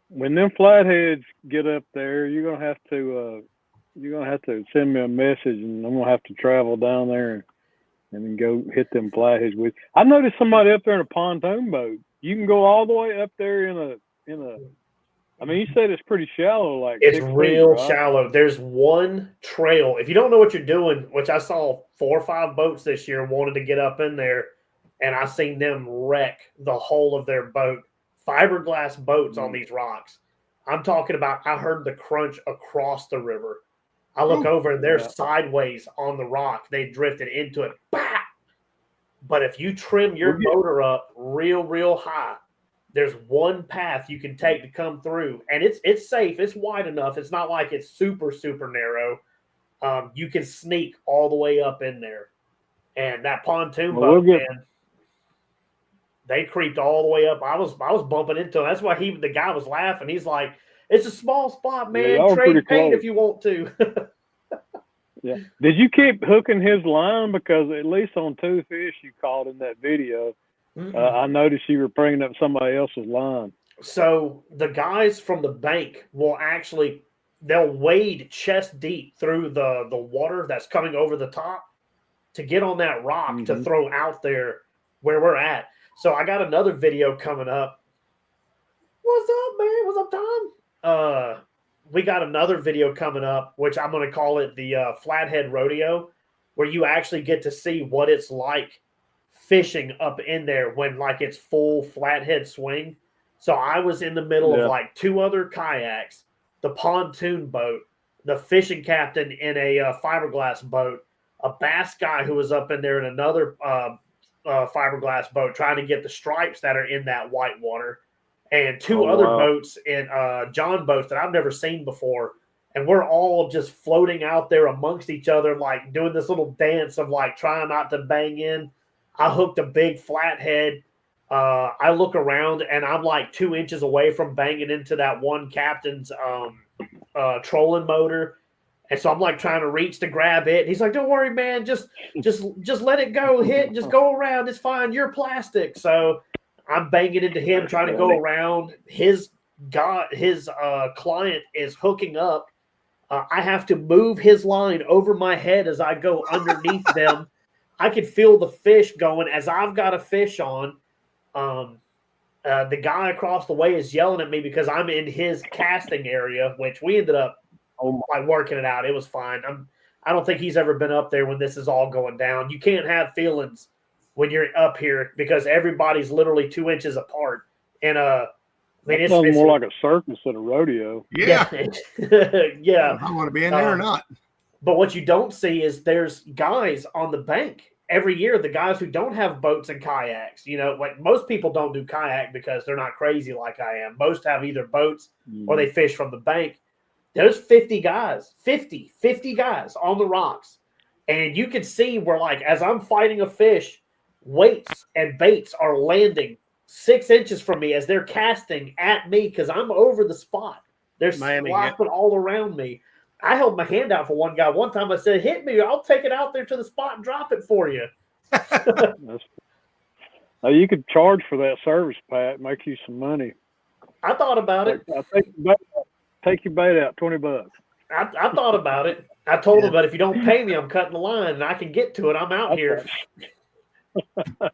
When them flatheads get up there, you're gonna have to send me a message, and I'm gonna have to travel down there and then go hit them flatheads with. I noticed somebody up there in a pontoon boat. You can go all the way up there in a. I mean, you said it's pretty shallow, like It's 6 feet, real right? shallow. There's one trail. If you don't know what you're doing, which I saw 4 or 5 boats this year wanted to get up in there, and I seen them wreck the whole of their boat. Fiberglass boats on these rocks. I'm talking about, I heard the crunch across the river. I look over and they're sideways on the rock. They drifted into it. Bah! But if you trim your motor up real high, there's one path you can take to come through, and it's safe. It's wide enough. It's not like it's super narrow. You can sneak all the way up in there, and that pontoon boat, man, they creeped all the way up. I was bumping into him. That's why the guy was laughing. He's like, "It's a small spot, man. Yeah, Trade paint if you want to." Yeah. Did you keep hooking his line? Because at least on 2 fish you caught in that video, I noticed you were bringing up somebody else's line. So the guys from the bank they'll wade chest deep through the water that's coming over the top to get on that rock to throw out there where we're at. So I got another video coming up. What's up, man? What's up, Tom? We got another video coming up, which I'm going to call it the Flathead Rodeo, where you actually get to see what it's like fishing up in there when like it's full flathead swing. So I was in the middle of like 2 other kayaks, the pontoon boat, the fishing captain in a fiberglass boat, a bass guy who was up in there in another fiberglass boat trying to get the stripes that are in that white water, and 2 other boats in John boats that I've never seen before. And we're all just floating out there amongst each other, like doing this little dance of like trying not to bang in. I hooked a big flathead. I look around and I'm like 2 inches away from banging into that one captain's trolling motor. And so I'm like trying to reach to grab it. He's like, "Don't worry, man. Just let it go. Just go around. It's fine. You're plastic." So I'm banging into him, trying to go around. His client is hooking up. I have to move his line over my head as I go underneath them. I could feel the fish going as I've got a fish on. The guy across the way is yelling at me because I'm in his casting area, which we ended up like working it out. It was fine. I don't think he's ever been up there when this is all going down. You can't have feelings when you're up here because everybody's literally 2 inches apart. And it's more like a circus than a rodeo. Yeah. Yeah. I want to be in there or not. But what you don't see is there's guys on the bank every year, the guys who don't have boats and kayaks. You know, like most people don't do kayak because they're not crazy like I am. Most have either boats or they fish from the bank. There's 50 guys, 50 guys on the rocks And you can see where, like, as I'm fighting a fish, weights and baits are landing 6 inches from me as they're casting at me because I'm over the spot. They're flopping all around me. I held my hand out for one guy. One time I said, hit me. I'll take it out there to the spot and drop it for you. You could charge for that service, Pat. Make you some money. I thought about it. Take your bait out, $20. I thought about it. I told him, but if you don't pay me, I'm cutting the line and I can get to it. I'm out here.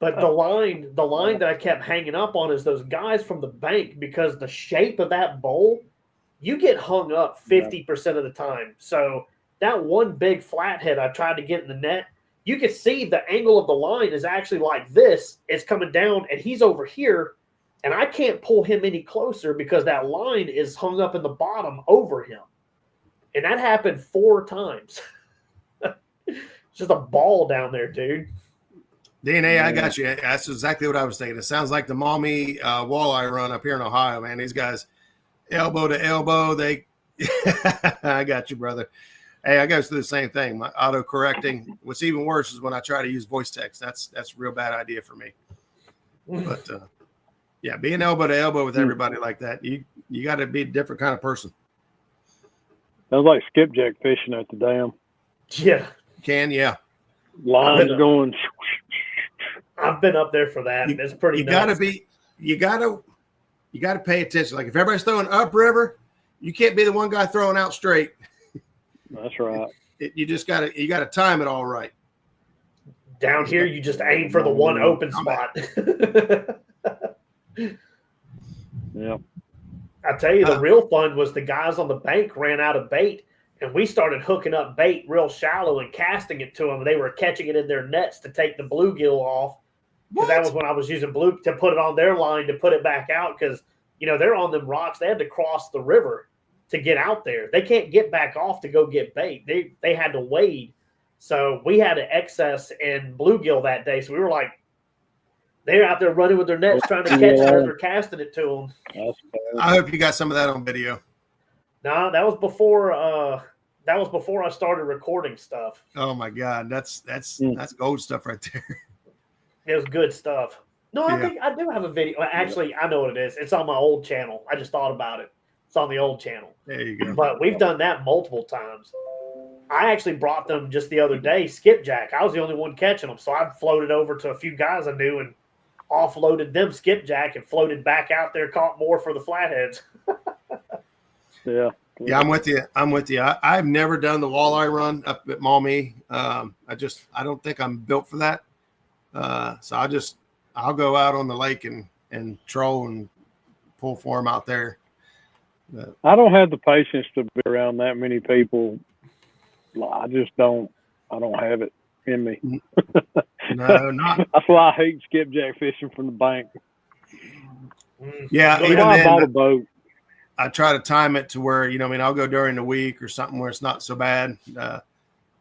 But the line that I kept hanging up on is those guys from the bank, because the shape of that bowl, you get hung up 50% of the time. So that one big flathead I tried to get in the net, you can see the angle of the line is actually like this. It's coming down and he's over here, and I can't pull him any closer because that line is hung up in the bottom over him. And that happened 4 times. It's just a ball down there, dude. DNA, I got you. That's exactly what I was thinking. It sounds like the Maumee walleye run up here in Ohio, man. These guys, elbow to elbow, I got you, brother. Hey, I go through the same thing. My auto-correcting. What's even worse is when I try to use voice text. That's a real bad idea for me. But, yeah, being elbow to elbow with everybody like that, you got to be a different kind of person. Sounds like skipjack fishing at the dam. Yeah. Yeah. Lines going. I've been up there for that. It's pretty nuts. You gotta pay attention. Like if everybody's throwing upriver, you can't be the one guy throwing out straight. That's right. You gotta time it all right. Down here, you just aim for the one open spot. Yeah. I tell you, the real fun was the guys on the bank ran out of bait, and we started hooking up bait real shallow and casting it to them. They were catching it in their nets to take the bluegill off. Because that was when I was using blue to put it on their line to put it back out, because, they're on them rocks. They had to cross the river to get out there. They can't get back off to go get bait. They had to wade. So we had an excess in bluegill that day. So we were like, they're out there running with their nets trying to catch it as they're casting it to them. I hope you got some of that on video. No, that was before I started recording stuff. Oh my God, that's gold stuff right there. It was good stuff. No, I think I do have a video. Actually, I know what it is. It's on my old channel. I just thought about it. It's on the old channel. There you go. But we've done that multiple times. I actually brought them just the other day, skipjack. I was the only one catching them, so I floated over to a few guys I knew and offloaded them skipjack and floated back out there, caught more for the flatheads. Yeah, I'm with you. I've never done the walleye run up at Maumee. I don't think I'm built for that. So I'll go out on the lake and troll and pull for them out there. I don't have the patience to be around that many people. I just don't. I don't have it in me. No, not. That's why I hate skipjack fishing from the bank. Yeah, even I bought a boat. I try to time it to where I'll go during the week or something where it's not so bad. But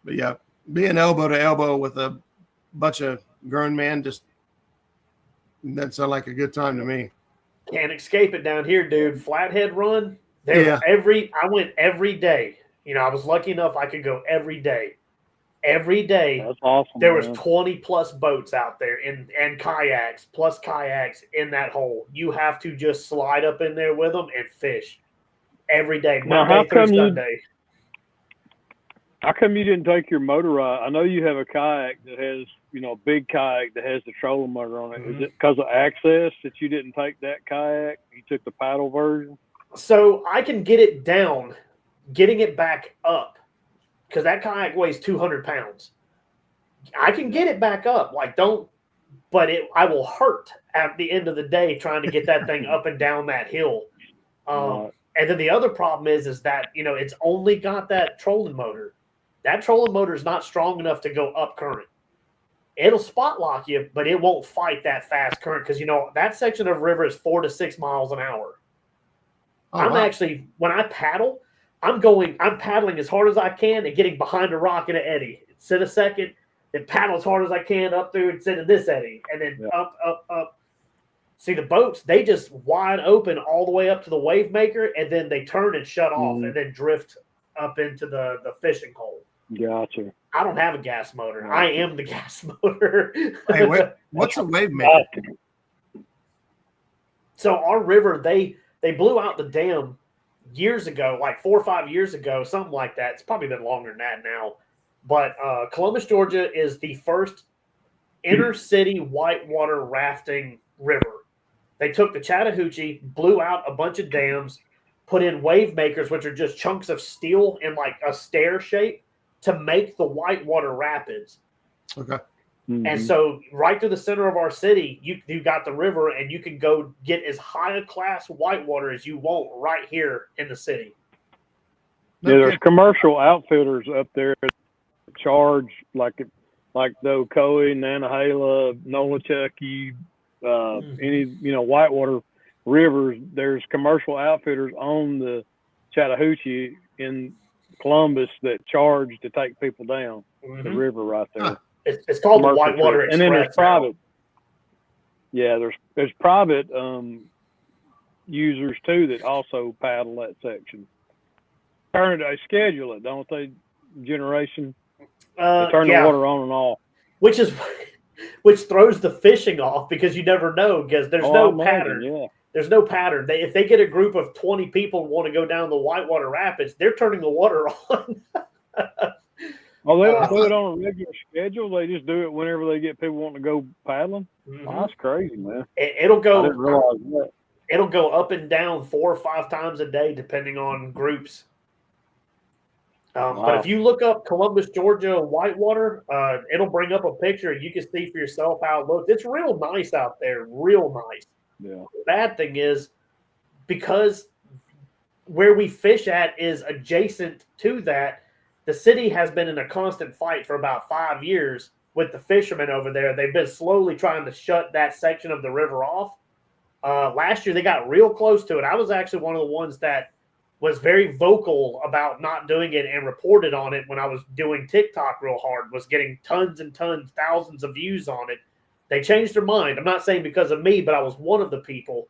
yeah, being elbow to elbow with a bunch of grown men just doesn't sound like a good time to me. Can't escape it down here, dude. Flathead run. I went every day. I was lucky enough I could go every day. Every day. That's awesome. There was 20 plus boats out there and kayaks in that hole. You have to just slide up in there with them and fish every day, Monday through Sunday. How come you didn't take your motor ride? I know you have a kayak that has, a big kayak that has the trolling motor on it. Mm-hmm. Is it because of access that you didn't take that kayak? You took the paddle version? So I can get it down, getting it back up, because that kayak weighs 200 pounds. I can get it back up. But I will hurt at the end of the day trying to get that thing up and down that hill. And then the other problem is that, it's only got that trolling motor. That trolling motor is not strong enough to go up current. It'll spot lock you, but it won't fight that fast current because, that section of river is 4 to 6 miles an hour. Actually, when I paddle, I'm paddling as hard as I can and getting behind a rock in an eddy. Sit a second, then paddle as hard as I can up through and sit in this eddy, and then up. See, the boats, they just wide open all the way up to the wave maker, and then they turn and shut off and then drift up into the fishing hole. Gotcha. I don't have a gas motor. I am the gas motor. Hey, what's a wave maker? So our river, they blew out the dam years ago, like 4 or 5 years ago, something like that. It's probably been longer than that now. But Columbus, Georgia is the first inner city whitewater rafting river. They took the Chattahoochee, blew out a bunch of dams, put in wave makers, which are just chunks of steel in like a stair shape to make the whitewater rapids. Okay. Mm-hmm. And so right through the center of our city, you got the river, and you can go get as high a class whitewater as you want right here in the city. Yeah, there's commercial outfitters up there that charge like the Ocoee, Nantahala, Nolichucky, any whitewater rivers. There's commercial outfitters on the Chattahoochee in Columbus that charge to take people down the river right there. Huh. It's called the Whitewater Express. And then there's private. Yeah, there's private users too that also paddle that section. They schedule it, don't they? Generation. They turn the water on and off. Which throws the fishing off because you never know because there's no pattern. Yeah. There's no pattern. If they get a group of 20 people and want to go down the Whitewater Rapids, they're turning the water on. Oh, they don't do it on a regular schedule. They just do it whenever they get people wanting to go paddling. Mm-hmm. Oh, that's crazy, man. It'll go. I didn't realize that. It'll go up and down 4 or 5 times a day, depending on groups. Wow. But if you look up Columbus, Georgia, whitewater, it'll bring up a picture. You can see for yourself how it looks. It's real nice out there, real nice. Yeah. The bad thing is because where we fish at is adjacent to that, the city has been in a constant fight for about 5 years with the fishermen over there. They've been slowly trying to shut that section of the river off. Last year, they got real close to it. I was actually one of the ones that was very vocal about not doing it and reported on it when I was doing TikTok real hard, was getting tons and tons, thousands of views on it. They changed their mind. I'm not saying because of me, but I was one of the people.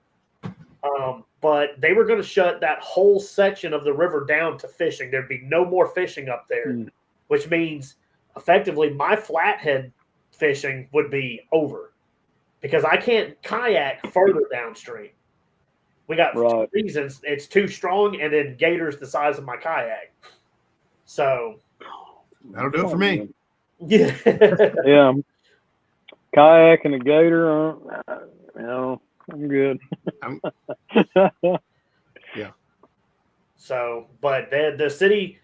But they were going to shut that whole section of the river down to fishing. There'd be no more fishing up there, which means effectively my flathead fishing would be over because I can't kayak further downstream. We got 2 reasons. It's too strong, and then gator's the size of my kayak. So that'll do it for me. Yeah. Yeah. Kayak and a gator, I'm good. Yeah. So, but the city,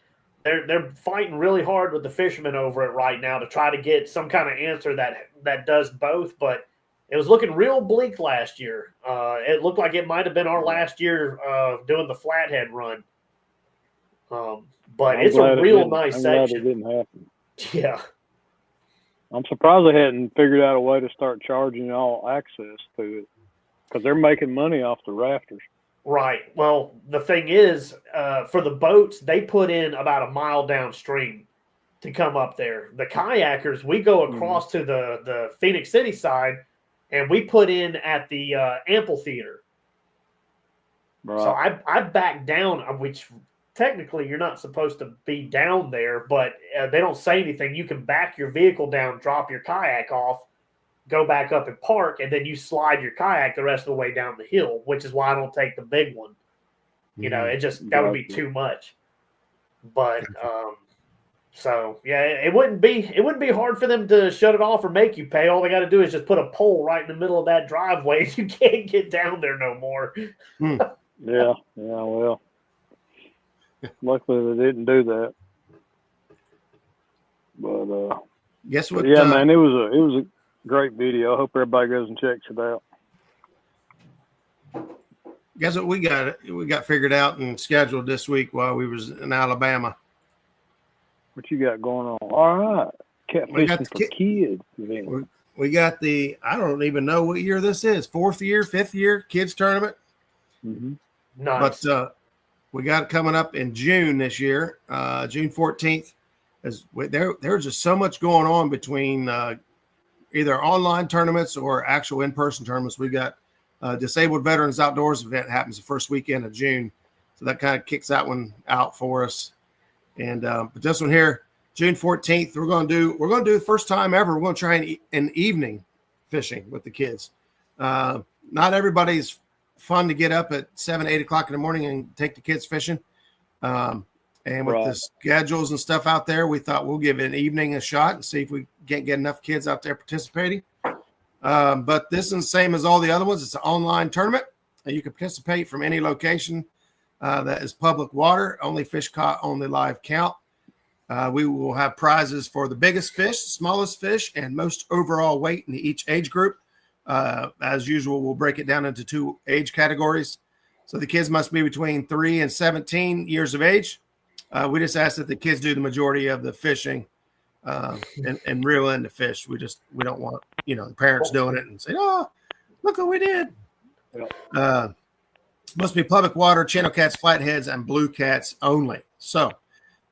they're fighting really hard with the fishermen over it right now to try to get some kind of answer that does both. But it was looking real bleak last year. It looked like it might have been our last year doing the flathead run. But it's a real nice section. I'm glad it didn't happen. Yeah. I'm surprised they hadn't figured out a way to start charging y'all access to it because they're making money off the rafters. Right. Well, the thing is, for the boats, they put in about a mile downstream to come up there. The kayakers, we go across to the Phoenix City side, and we put in at the amphitheater. Right. So I backed down, which technically you're not supposed to be down there, but they don't say anything. You can back your vehicle down, drop your kayak off, go back up and park, and then you slide your kayak the rest of the way down the hill, which is why I don't take the big one. You know, that would be too much. But so yeah, it wouldn't be hard for them to shut it off or make you pay. All they got to do is just put a pole right in the middle of that driveway. You can't get down there no more. Yeah, well, luckily they didn't do that. But guess what? Yeah, man, it was a great video. I hope everybody goes and checks it out. Guess what we got figured out and scheduled this week while we was in Alabama. What you got going on? All right. Catfishing for kids. We got I don't even know what year this is. 4th year, 5th year kids tournament. Mm-hmm. Nice. But we got it coming up in June this year, June 14th. There's just so much going on between either online tournaments or actual in-person tournaments. We got Disabled Veterans Outdoors event happens the first weekend of June. So that kind of kicks that one out for us. And but this one here, June 14th, we're going to do the first time ever. We're going to try an evening fishing with the kids. Not everybody's fun to get up at 7, 8 o'clock in the morning and take the kids fishing. And with the schedules and stuff out there, we thought we'll give an evening a shot and see if we can't get enough kids out there participating. But this is the same as all the other ones. It's an online tournament. You can participate from any location that is public water, only fish caught, only live count. We will have prizes for the biggest fish, smallest fish, and most overall weight in each age group. As usual, we'll break it down into 2 age categories. So the kids must be between 3 and 17 years of age. We just ask that the kids do the majority of the fishing and reel in the fish. We don't want, the parents doing it and say, oh, look what we did. Must be public water, channel cats, flatheads, and blue cats only. So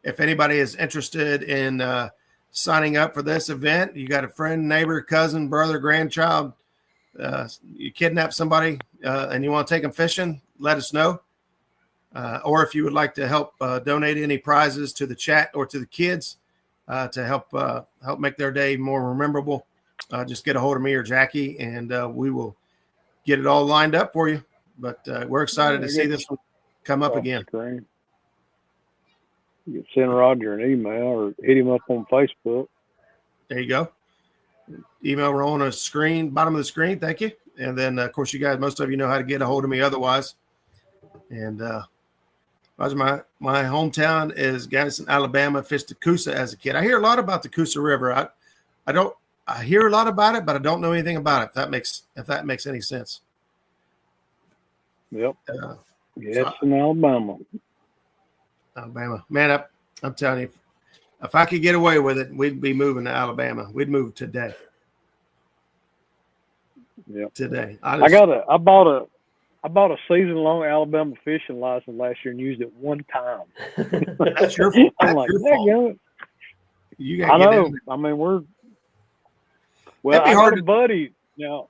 if anybody is interested in signing up for this event, you got a friend, neighbor, cousin, brother, grandchild, you kidnap somebody and you want to take them fishing, let us know. Or if you would like to help donate any prizes to the chat or to the kids to help make their day more memorable, just get a hold of me or Jackie, and we will get it all lined up for you. But we're excited to see this one come up again. You can send Roger an email or hit him up on Facebook. There you go. Email we're on the screen, bottom of the screen. Thank you. And then, of course, you guys, most of you know how to get a hold of me otherwise. And Roger, my hometown is Gadsden, Alabama. Fished the Coosa as a kid. I hear a lot about the Coosa River. I hear a lot about it, but I don't know anything about it. If that makes any sense. Yep. Yes, in Alabama. Alabama. Man, I'm telling you, if I could get away with it, we'd be moving to Alabama. We'd move today. Yep. Today. I bought a season-long Alabama fishing license last year and used it one time. That's your fault. I'm like, fault. You I know. I mean, I got a buddy now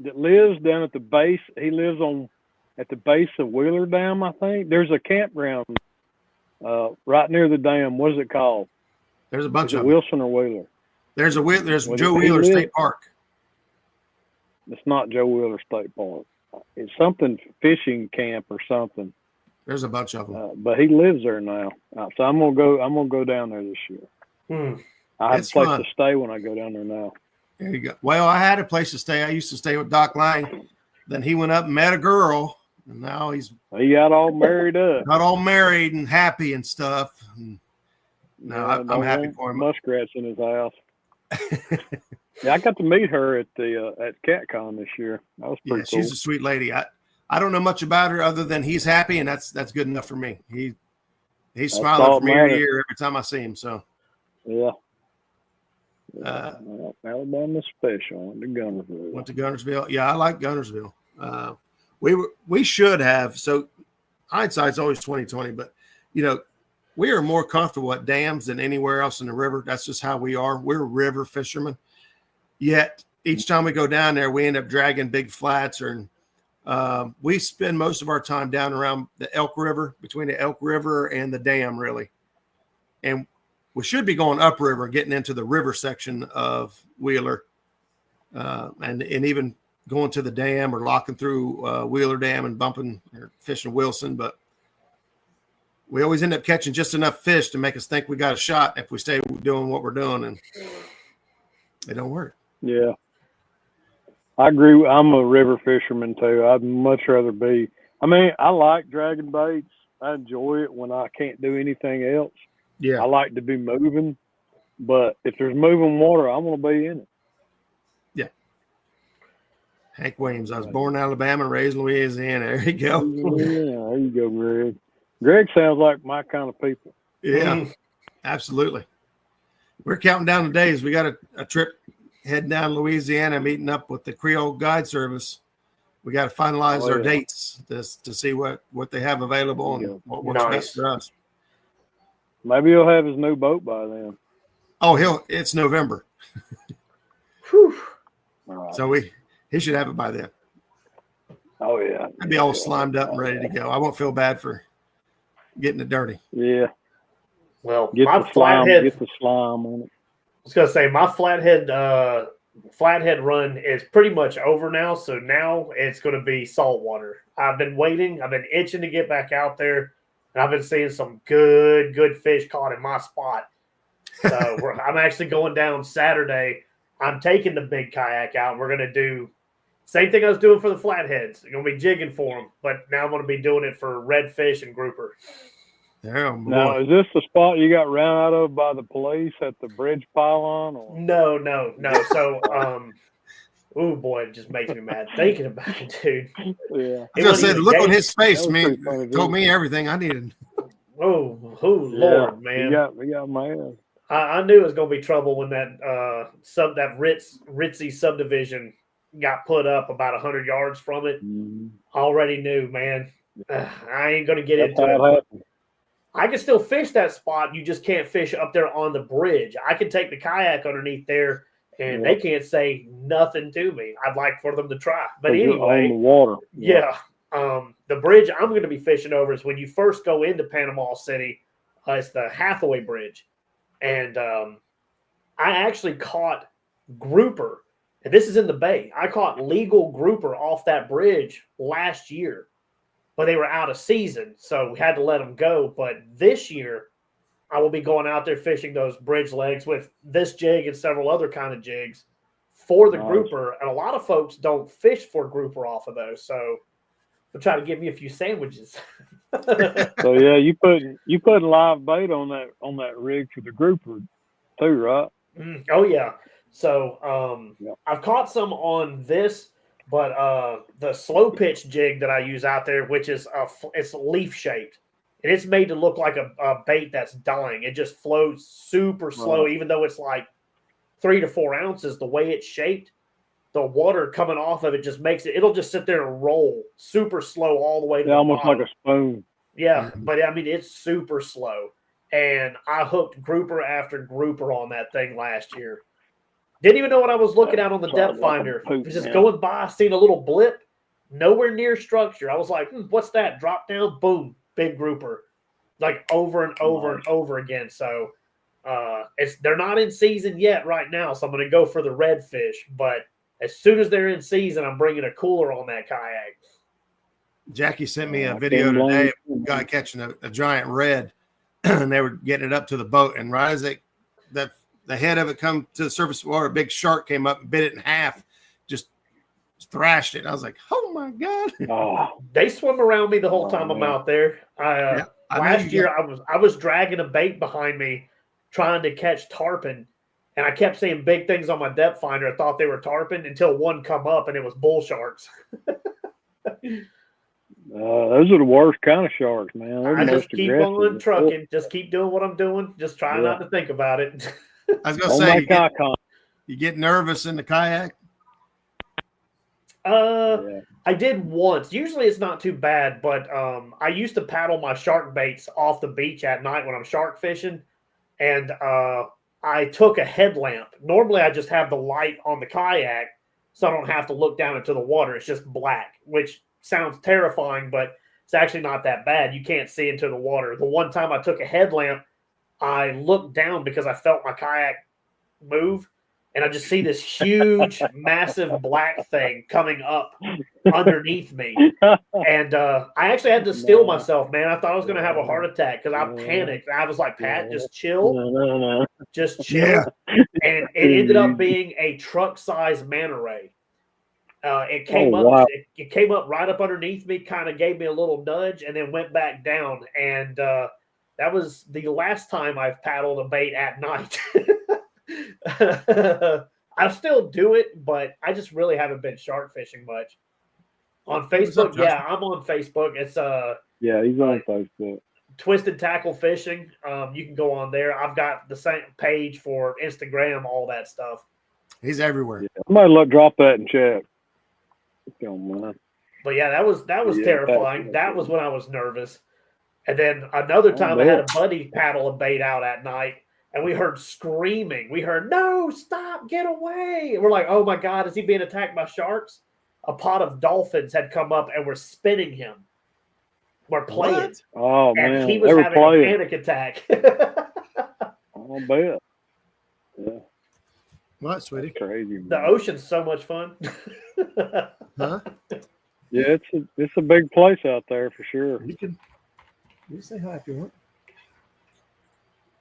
that lives down at the base. He lives at the base of Wheeler Dam, I think. There's a campground right near the dam. What is it called? There's a bunch of Wilson or Wheeler. There's Joe Wheeler State Park. It's not Joe Wheeler State Park. It's something fishing camp or something. There's a bunch of them. But he lives there now. So I'm gonna go down there this year. I have a place to stay when I go down there now. There you go. Well, I had a place to stay. I used to stay with Doc Lang. Then he went up and met a girl, and now he got all married up. Got all married and happy and stuff. And I'm happy for him. Muskrats in his house. Yeah, I got to meet her at CatCon this year. That was pretty cool. She's a sweet lady. I don't know much about her other than he's happy, and that's good enough for me. He's smiling from ear to ear every time I see him. So yeah. Alabama special. Went to Gunnersville. Yeah, I like Gunnersville. We should have. So hindsight's always 20/20, but we are more comfortable at dams than anywhere else in the river. That's just how we are. We're river fishermen. Yet each time we go down there, we end up dragging big flats, we spend most of our time down around the Elk River, between the Elk River and the dam, really. And we should be going upriver, getting into the river section of Wheeler, and even going to the dam or locking through Wheeler Dam and bumping or fishing Wilson. But we always end up catching just enough fish to make us think we got a shot if we stay doing what we're doing, and it don't work. Yeah. I agree. I'm a river fisherman too. I'd much rather be. I mean, I like dragging baits. I enjoy it when I can't do anything else. Yeah. I like to be moving, but if there's moving water, I want to be in it. Yeah. Hank Williams. I was born in Alabama, raised in Louisiana. There you go. Yeah, there you go, Greg. Greg sounds like my kind of people. Yeah, absolutely. We're counting down the days. We got a trip heading down to Louisiana, meeting up with the Creole Guide Service. We got to finalize our dates to see what they have available and what works best for us. Maybe he'll have his new boat by then. Oh, it's November. Whew. Right. So he should have it by then. Oh yeah. I'd be all slimed up and ready to go. I won't feel bad for getting it dirty. Yeah. Well, Get my the slime, flathead. get the slime on it. I was gonna say my flathead run is pretty much over now. So now it's gonna be saltwater. I've been waiting. I've been itching to get back out there, and I've been seeing some good fish caught in my spot. So I'm actually going down Saturday. I'm taking the big kayak out. We're gonna do same thing I was doing for the flatheads. I'm gonna be jigging for them, but now I'm gonna be doing it for redfish and grouper. Damn, boy. Now, is this the spot you got ran out of by the police at the bridge pylon? Or? No. So, oh boy, it just makes me mad thinking about it, dude. Yeah. I was gonna say the look on his face, That was man, pretty funny, told dude. me everything I needed. Lord, man. We got mad. I knew it was gonna be trouble when that that Ritzy subdivision got put up about 100 yards from it. Already knew, man. I ain't gonna get That's into how it. it happened. I can still fish that spot. You just can't fish up there on the bridge. I can take the kayak underneath there, and they can't say nothing to me. I'd like for them to try, but 'Cause you're anyway, on the water. yeah. The bridge I'm going to be fishing over is when you first go into Panama City. It's the Hathaway Bridge, and I actually caught grouper, and this is in the bay. I caught legal grouper off that bridge last year, but they were out of season, so we had to let them go. But this year, I will be going out there fishing those bridge legs with this jig and several other kind of jigs for the Nice. grouper. And a lot of folks don't fish for grouper off of those, so we'll try to give me a few sandwiches. So yeah, you put live bait on that rig for the grouper too, right? Oh yeah. So Yeah. I've caught some on this, but the slow pitch jig that I use out there, which is it's leaf shaped, and it's made to look like a bait that's dying. It just flows super slow, Right. even though it's like 3 to 4 ounces. The way it's shaped, the water coming off of it just makes it. It'll just sit there and roll super slow all the way to Yeah, the almost bottom. like a spoon. Yeah, but I mean, it's super slow. And I hooked grouper after grouper on that thing last year. Didn't even know what I was looking at on the Sounds depth like a finder. poop, Just man. going by, seen a little blip, nowhere near structure. I was like, what's that? Drop down, boom, big grouper. Like over and over and over again. So they're not in season yet right now. So I'm going to go for the redfish. But as soon as they're in season, I'm bringing a cooler on that kayak. Jackie sent me a I video can't blame today of you. a guy catching a giant red, and they were getting it up to the boat. And right as the head of it come to the surface water, a big shark came up and bit it in half, just thrashed it. I was like, oh my God. Oh, They swim around me the whole Oh, time I'm man. out there. I know Last you year I was dragging a bait behind me trying to catch tarpon, and I kept seeing big things on my depth finder. I thought they were tarpon until one come up and it was bull sharks. those are the worst kind of sharks, man. They're the I most just keep aggressive. on trucking, just keep doing what I'm doing, just trying not to think about it. I was gonna Don't say make eye contact. you get nervous in the kayak. Yeah. I did once. Usually it's not too bad, but I used to paddle my shark baits off the beach at night when I'm shark fishing, and I took a headlamp. Normally I just have the light on the kayak, so I don't have to look down into the water. It's just black, which sounds terrifying, but it's actually not that bad. You can't see into the water. The one time I took a headlamp, I looked down because I felt my kayak move, and I just see this huge, massive black thing coming up underneath me. And I actually had to steel myself, man. I thought I was going to have a heart attack because I panicked. I was like, Pat, just chill. No. Just chill. Yeah. And it ended up being a truck-sized manta ray. It came up. Wow. It came up right up underneath me, kind of gave me a little nudge, and then went back down. And that was the last time I've paddled a bait at night. I still do it, but I just really haven't been shark fishing much. On What's up, Facebook, Josh? yeah, I'm on Facebook. It's Yeah, he's on Facebook. Twisted Tackle Fishing. You can go on there. I've got the same page for Instagram, all that stuff. He's everywhere. Yeah. Somebody drop that in chat. If you don't mind. But yeah, that was Yeah, terrifying. that's That was when I was nervous. And then another time I had a buddy paddle a bait out at night, and we heard screaming. We heard, "No, stop, get away." And we're like, "Oh my God, is he being attacked by sharks?" A pot of dolphins had come up and were spinning him. were playing. Oh, and man. he was They were having playing. a panic attack. I'll bet. Yeah. What, sweetie? That's crazy. The ocean's so much fun. Huh? Yeah, it's a big place out there for sure. You can say hi if you want.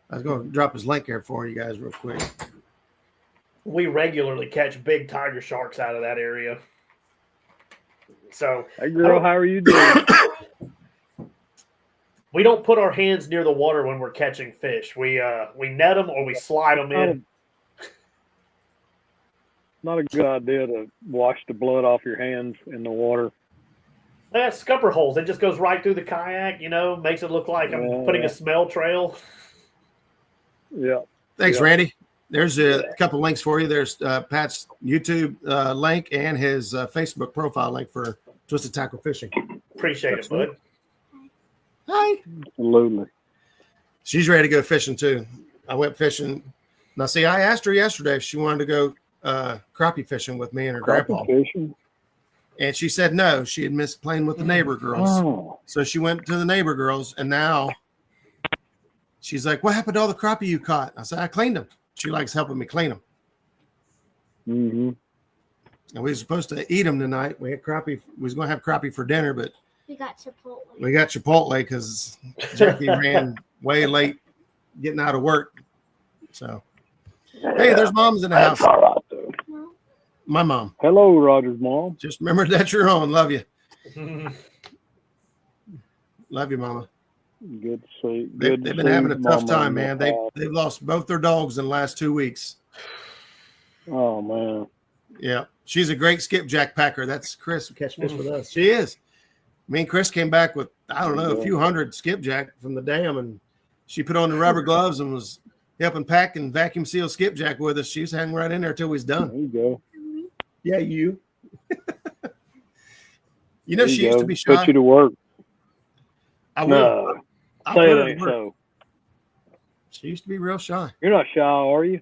I was going to drop his link here for you guys real quick. We regularly catch big tiger sharks out of that area. So, Hey, girl, how are you doing? we don't put our hands near the water when we're catching fish. We net them or we slide them in. Not a good idea to wash the blood off your hands in the water. That's scupper holes. It just goes right through the kayak, makes it look like I'm putting a smell trail. Yeah. Thanks, Randy. There's a couple links for you. There's Pat's YouTube link and his Facebook profile link for Twisted Tackle Fishing. Appreciate it, bud. Hi. Absolutely. She's ready to go fishing, too. I went fishing. Now, see, I asked her yesterday if she wanted to go crappie fishing with me and her grandpa. Fishing? And she said no. She had missed playing with the neighbor girls. Oh. So she went to the neighbor girls, and now she's like, what happened to all the crappie you caught? I said, I cleaned them. She likes helping me clean them. Mm-hmm. And we were supposed to eat them tonight. We had crappie. We was going to have crappie for dinner, but we got Chipotle. We got Chipotle because Jackie ran way late getting out of work. So, hey, there's mom's in the house. All right, though. My mom. Hello, Roger's mom. Just remember that you're on. Love you. Love you, Mama. Good to see. They've been having a tough time, man. They've lost both their dogs in the last 2 weeks. Oh, man. Yeah. She's a great skipjack packer. That's Chris who catch fish with us. She is. Me and Chris came back with, I don't know, a few hundred skipjack from the dam, and she put on the rubber gloves and was helping pack and vacuum seal skipjack with us. She was hanging right in there until we was done. There you go. Yeah, you. She used to be shy. Put you to work. I will. No. Say it ain't so. She used to be real shy. You're not shy, are you?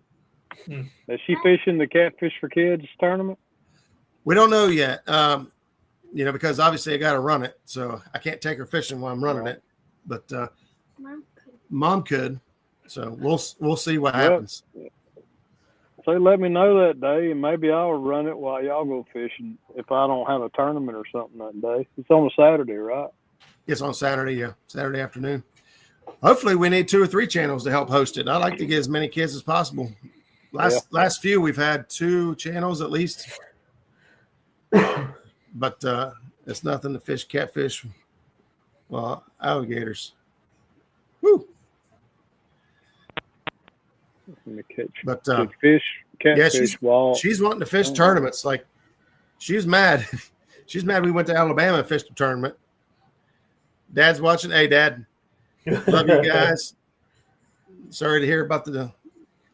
Is she fishing the Catfish for Kids tournament? We don't know yet. Because obviously I got to run it, so I can't take her fishing while I'm running it. But Mom could. So we'll see what happens. So let me know that day, and maybe I'll run it while y'all go fishing if I don't have a tournament or something that day. It's on a Saturday, right? It's on Saturday, yeah, Saturday afternoon. Hopefully we need 2 or 3 channels to help host it. I like to get as many kids as possible. Last few we've had 2 channels at least. But it's nothing to fish catfish, alligators. Woo! Catfish. She's wanting to fish tournaments. Like, she's mad. She's mad we went to Alabama and fished a tournament. Dad's watching. Hey, Dad, love you guys. Sorry to hear about the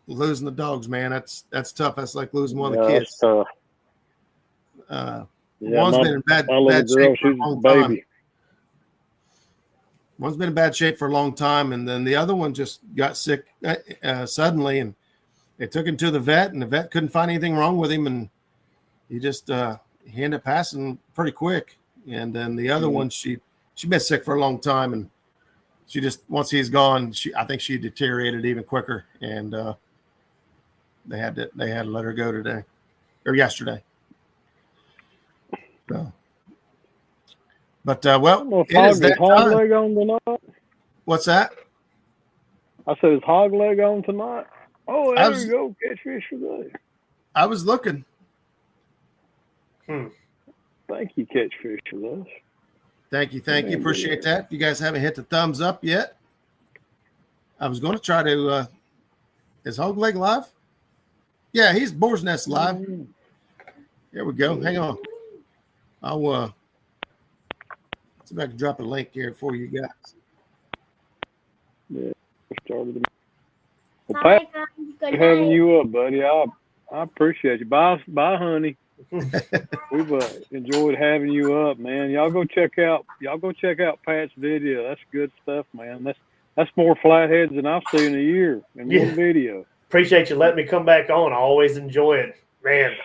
losing the dogs, man. That's tough. That's like losing one of the kids. Tough. One's been in bad shape for a long time. One's been in bad shape for a long time, and then the other one just got sick suddenly, and they took him to the vet, and the vet couldn't find anything wrong with him, and he just he ended up passing pretty quick. And then the other one, she's been sick for a long time, and she just, once he's gone, I think she deteriorated even quicker, and they had to let her go today or yesterday. So, but it is that hog leg on tonight. What's that? I said, is hog leg on tonight? Oh, there you go, catfish today. I was looking. Thank you, catfish for this. Thank you. Appreciate that. If you guys haven't hit the thumbs up yet, I was going to try to. Is hog leg live? Yeah, he's Boar's Nest live. Here we go. Hang on. I'll see if I can drop a link here for you guys. Yeah, started. Well, Pat, having you up, buddy. I appreciate you. Bye, honey. We've enjoyed having you up, man. Y'all go check out Pat's video. That's good stuff, man. That's more flatheads than I've seen in a year in one video. Appreciate you letting me come back on. I always enjoy it, man.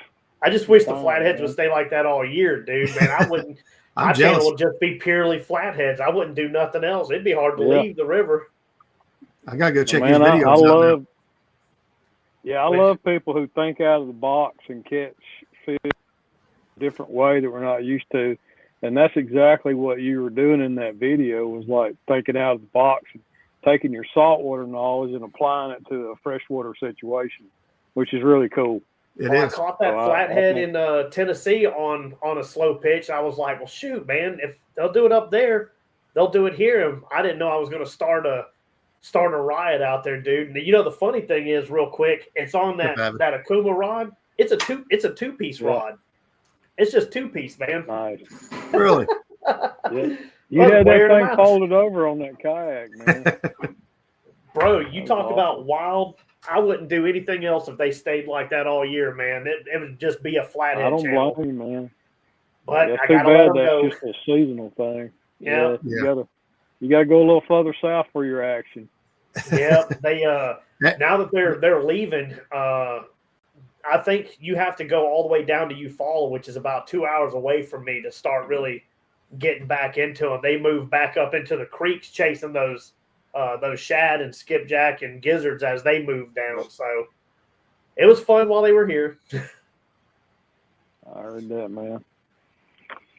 I just wish the flatheads would stay like that all year, dude. Man, My I'm channel jealous. would just be purely flatheads. I wouldn't do nothing else. It'd be hard to Yeah. leave the river. I gotta go check Man, these videos I out now. love. Yeah, I Which- love people who think out of the box and catch fish a different way that we're not used to. And that's exactly what you were doing in that video, was like thinking out of the box and taking your saltwater knowledge and applying it to a freshwater situation, which is really cool. It Well, I is. caught that So I flathead think- in Tennessee on a slow pitch. I was like, well, shoot, man, if they'll do it up there, they'll do it here. And I didn't know I was going to start a riot out there, dude. And you know, the funny thing is, real quick, it's on that Akuma rod. It's a two piece Yeah. rod. It's just two piece, man. Nice. Really? Yeah. You Look, had that wearing them thing out. folded over on that kayak, man. Bro, you That's talk awesome. about wild. I wouldn't do anything else if they stayed like that all year, man. It would just be a I flathead don't channel. blame you, man. But Yeah, I too gotta let bad them that's go. just a seasonal thing. Yeah. You gotta go a little further south for your action. Yeah, they now that they're leaving, I think you have to go all the way down to Eufaula, which is about 2 hours away from me, to start really getting back into them. They move back up into the creeks, chasing those shad and skipjack and gizzards as they move down. So it was fun while they were here. I heard that, man.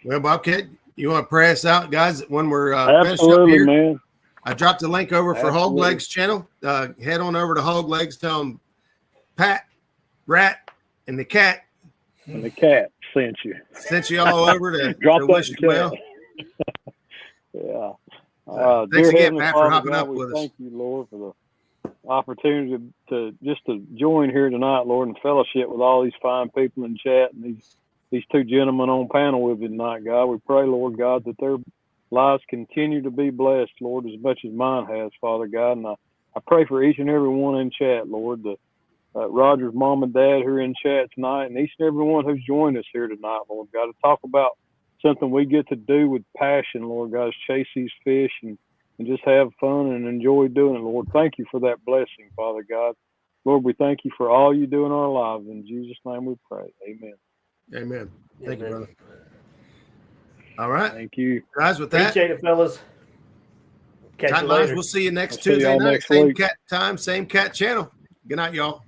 Well, Bobcat, you want to pray us out, guys, when we're finished up Absolutely, here? man. I dropped the link over for Hog Absolutely. Legs channel. Head on over to Hog Legs. Tell them Pat, Rat, and the cat And the cat sent you. sent you all over to Drop that wish you well. Yeah. Thanks Dear again, Heavenly Pat, for Father, hopping God, up we with us. thank you, Lord, for the opportunity to join here tonight, Lord, and fellowship with all these fine people in chat and these two gentlemen on panel with you tonight, God. We pray, Lord God, that their lives continue to be blessed, Lord, as much as mine has, Father God. And I pray for each and every one in chat, Lord, Roger's mom and dad who are in chat tonight, and each and every one who's joined us here tonight, Lord God, to talk about something we get to do with passion, Lord God, is chase these fish and just have fun and enjoy doing it, Lord. Thank you for that blessing, Father God. Lord, we thank you for all you do in our lives. In Jesus' name we pray. Amen. Amen. Thank you, Amen. brother. All right, Thank you. guys, with that, Appreciate it, fellas. Catch Tight you Lines, later. we'll see you next I'll see Tuesday y'all night. next Same week. cat time, same cat channel. Good night, y'all.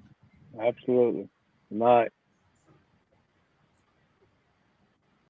Absolutely. Good night.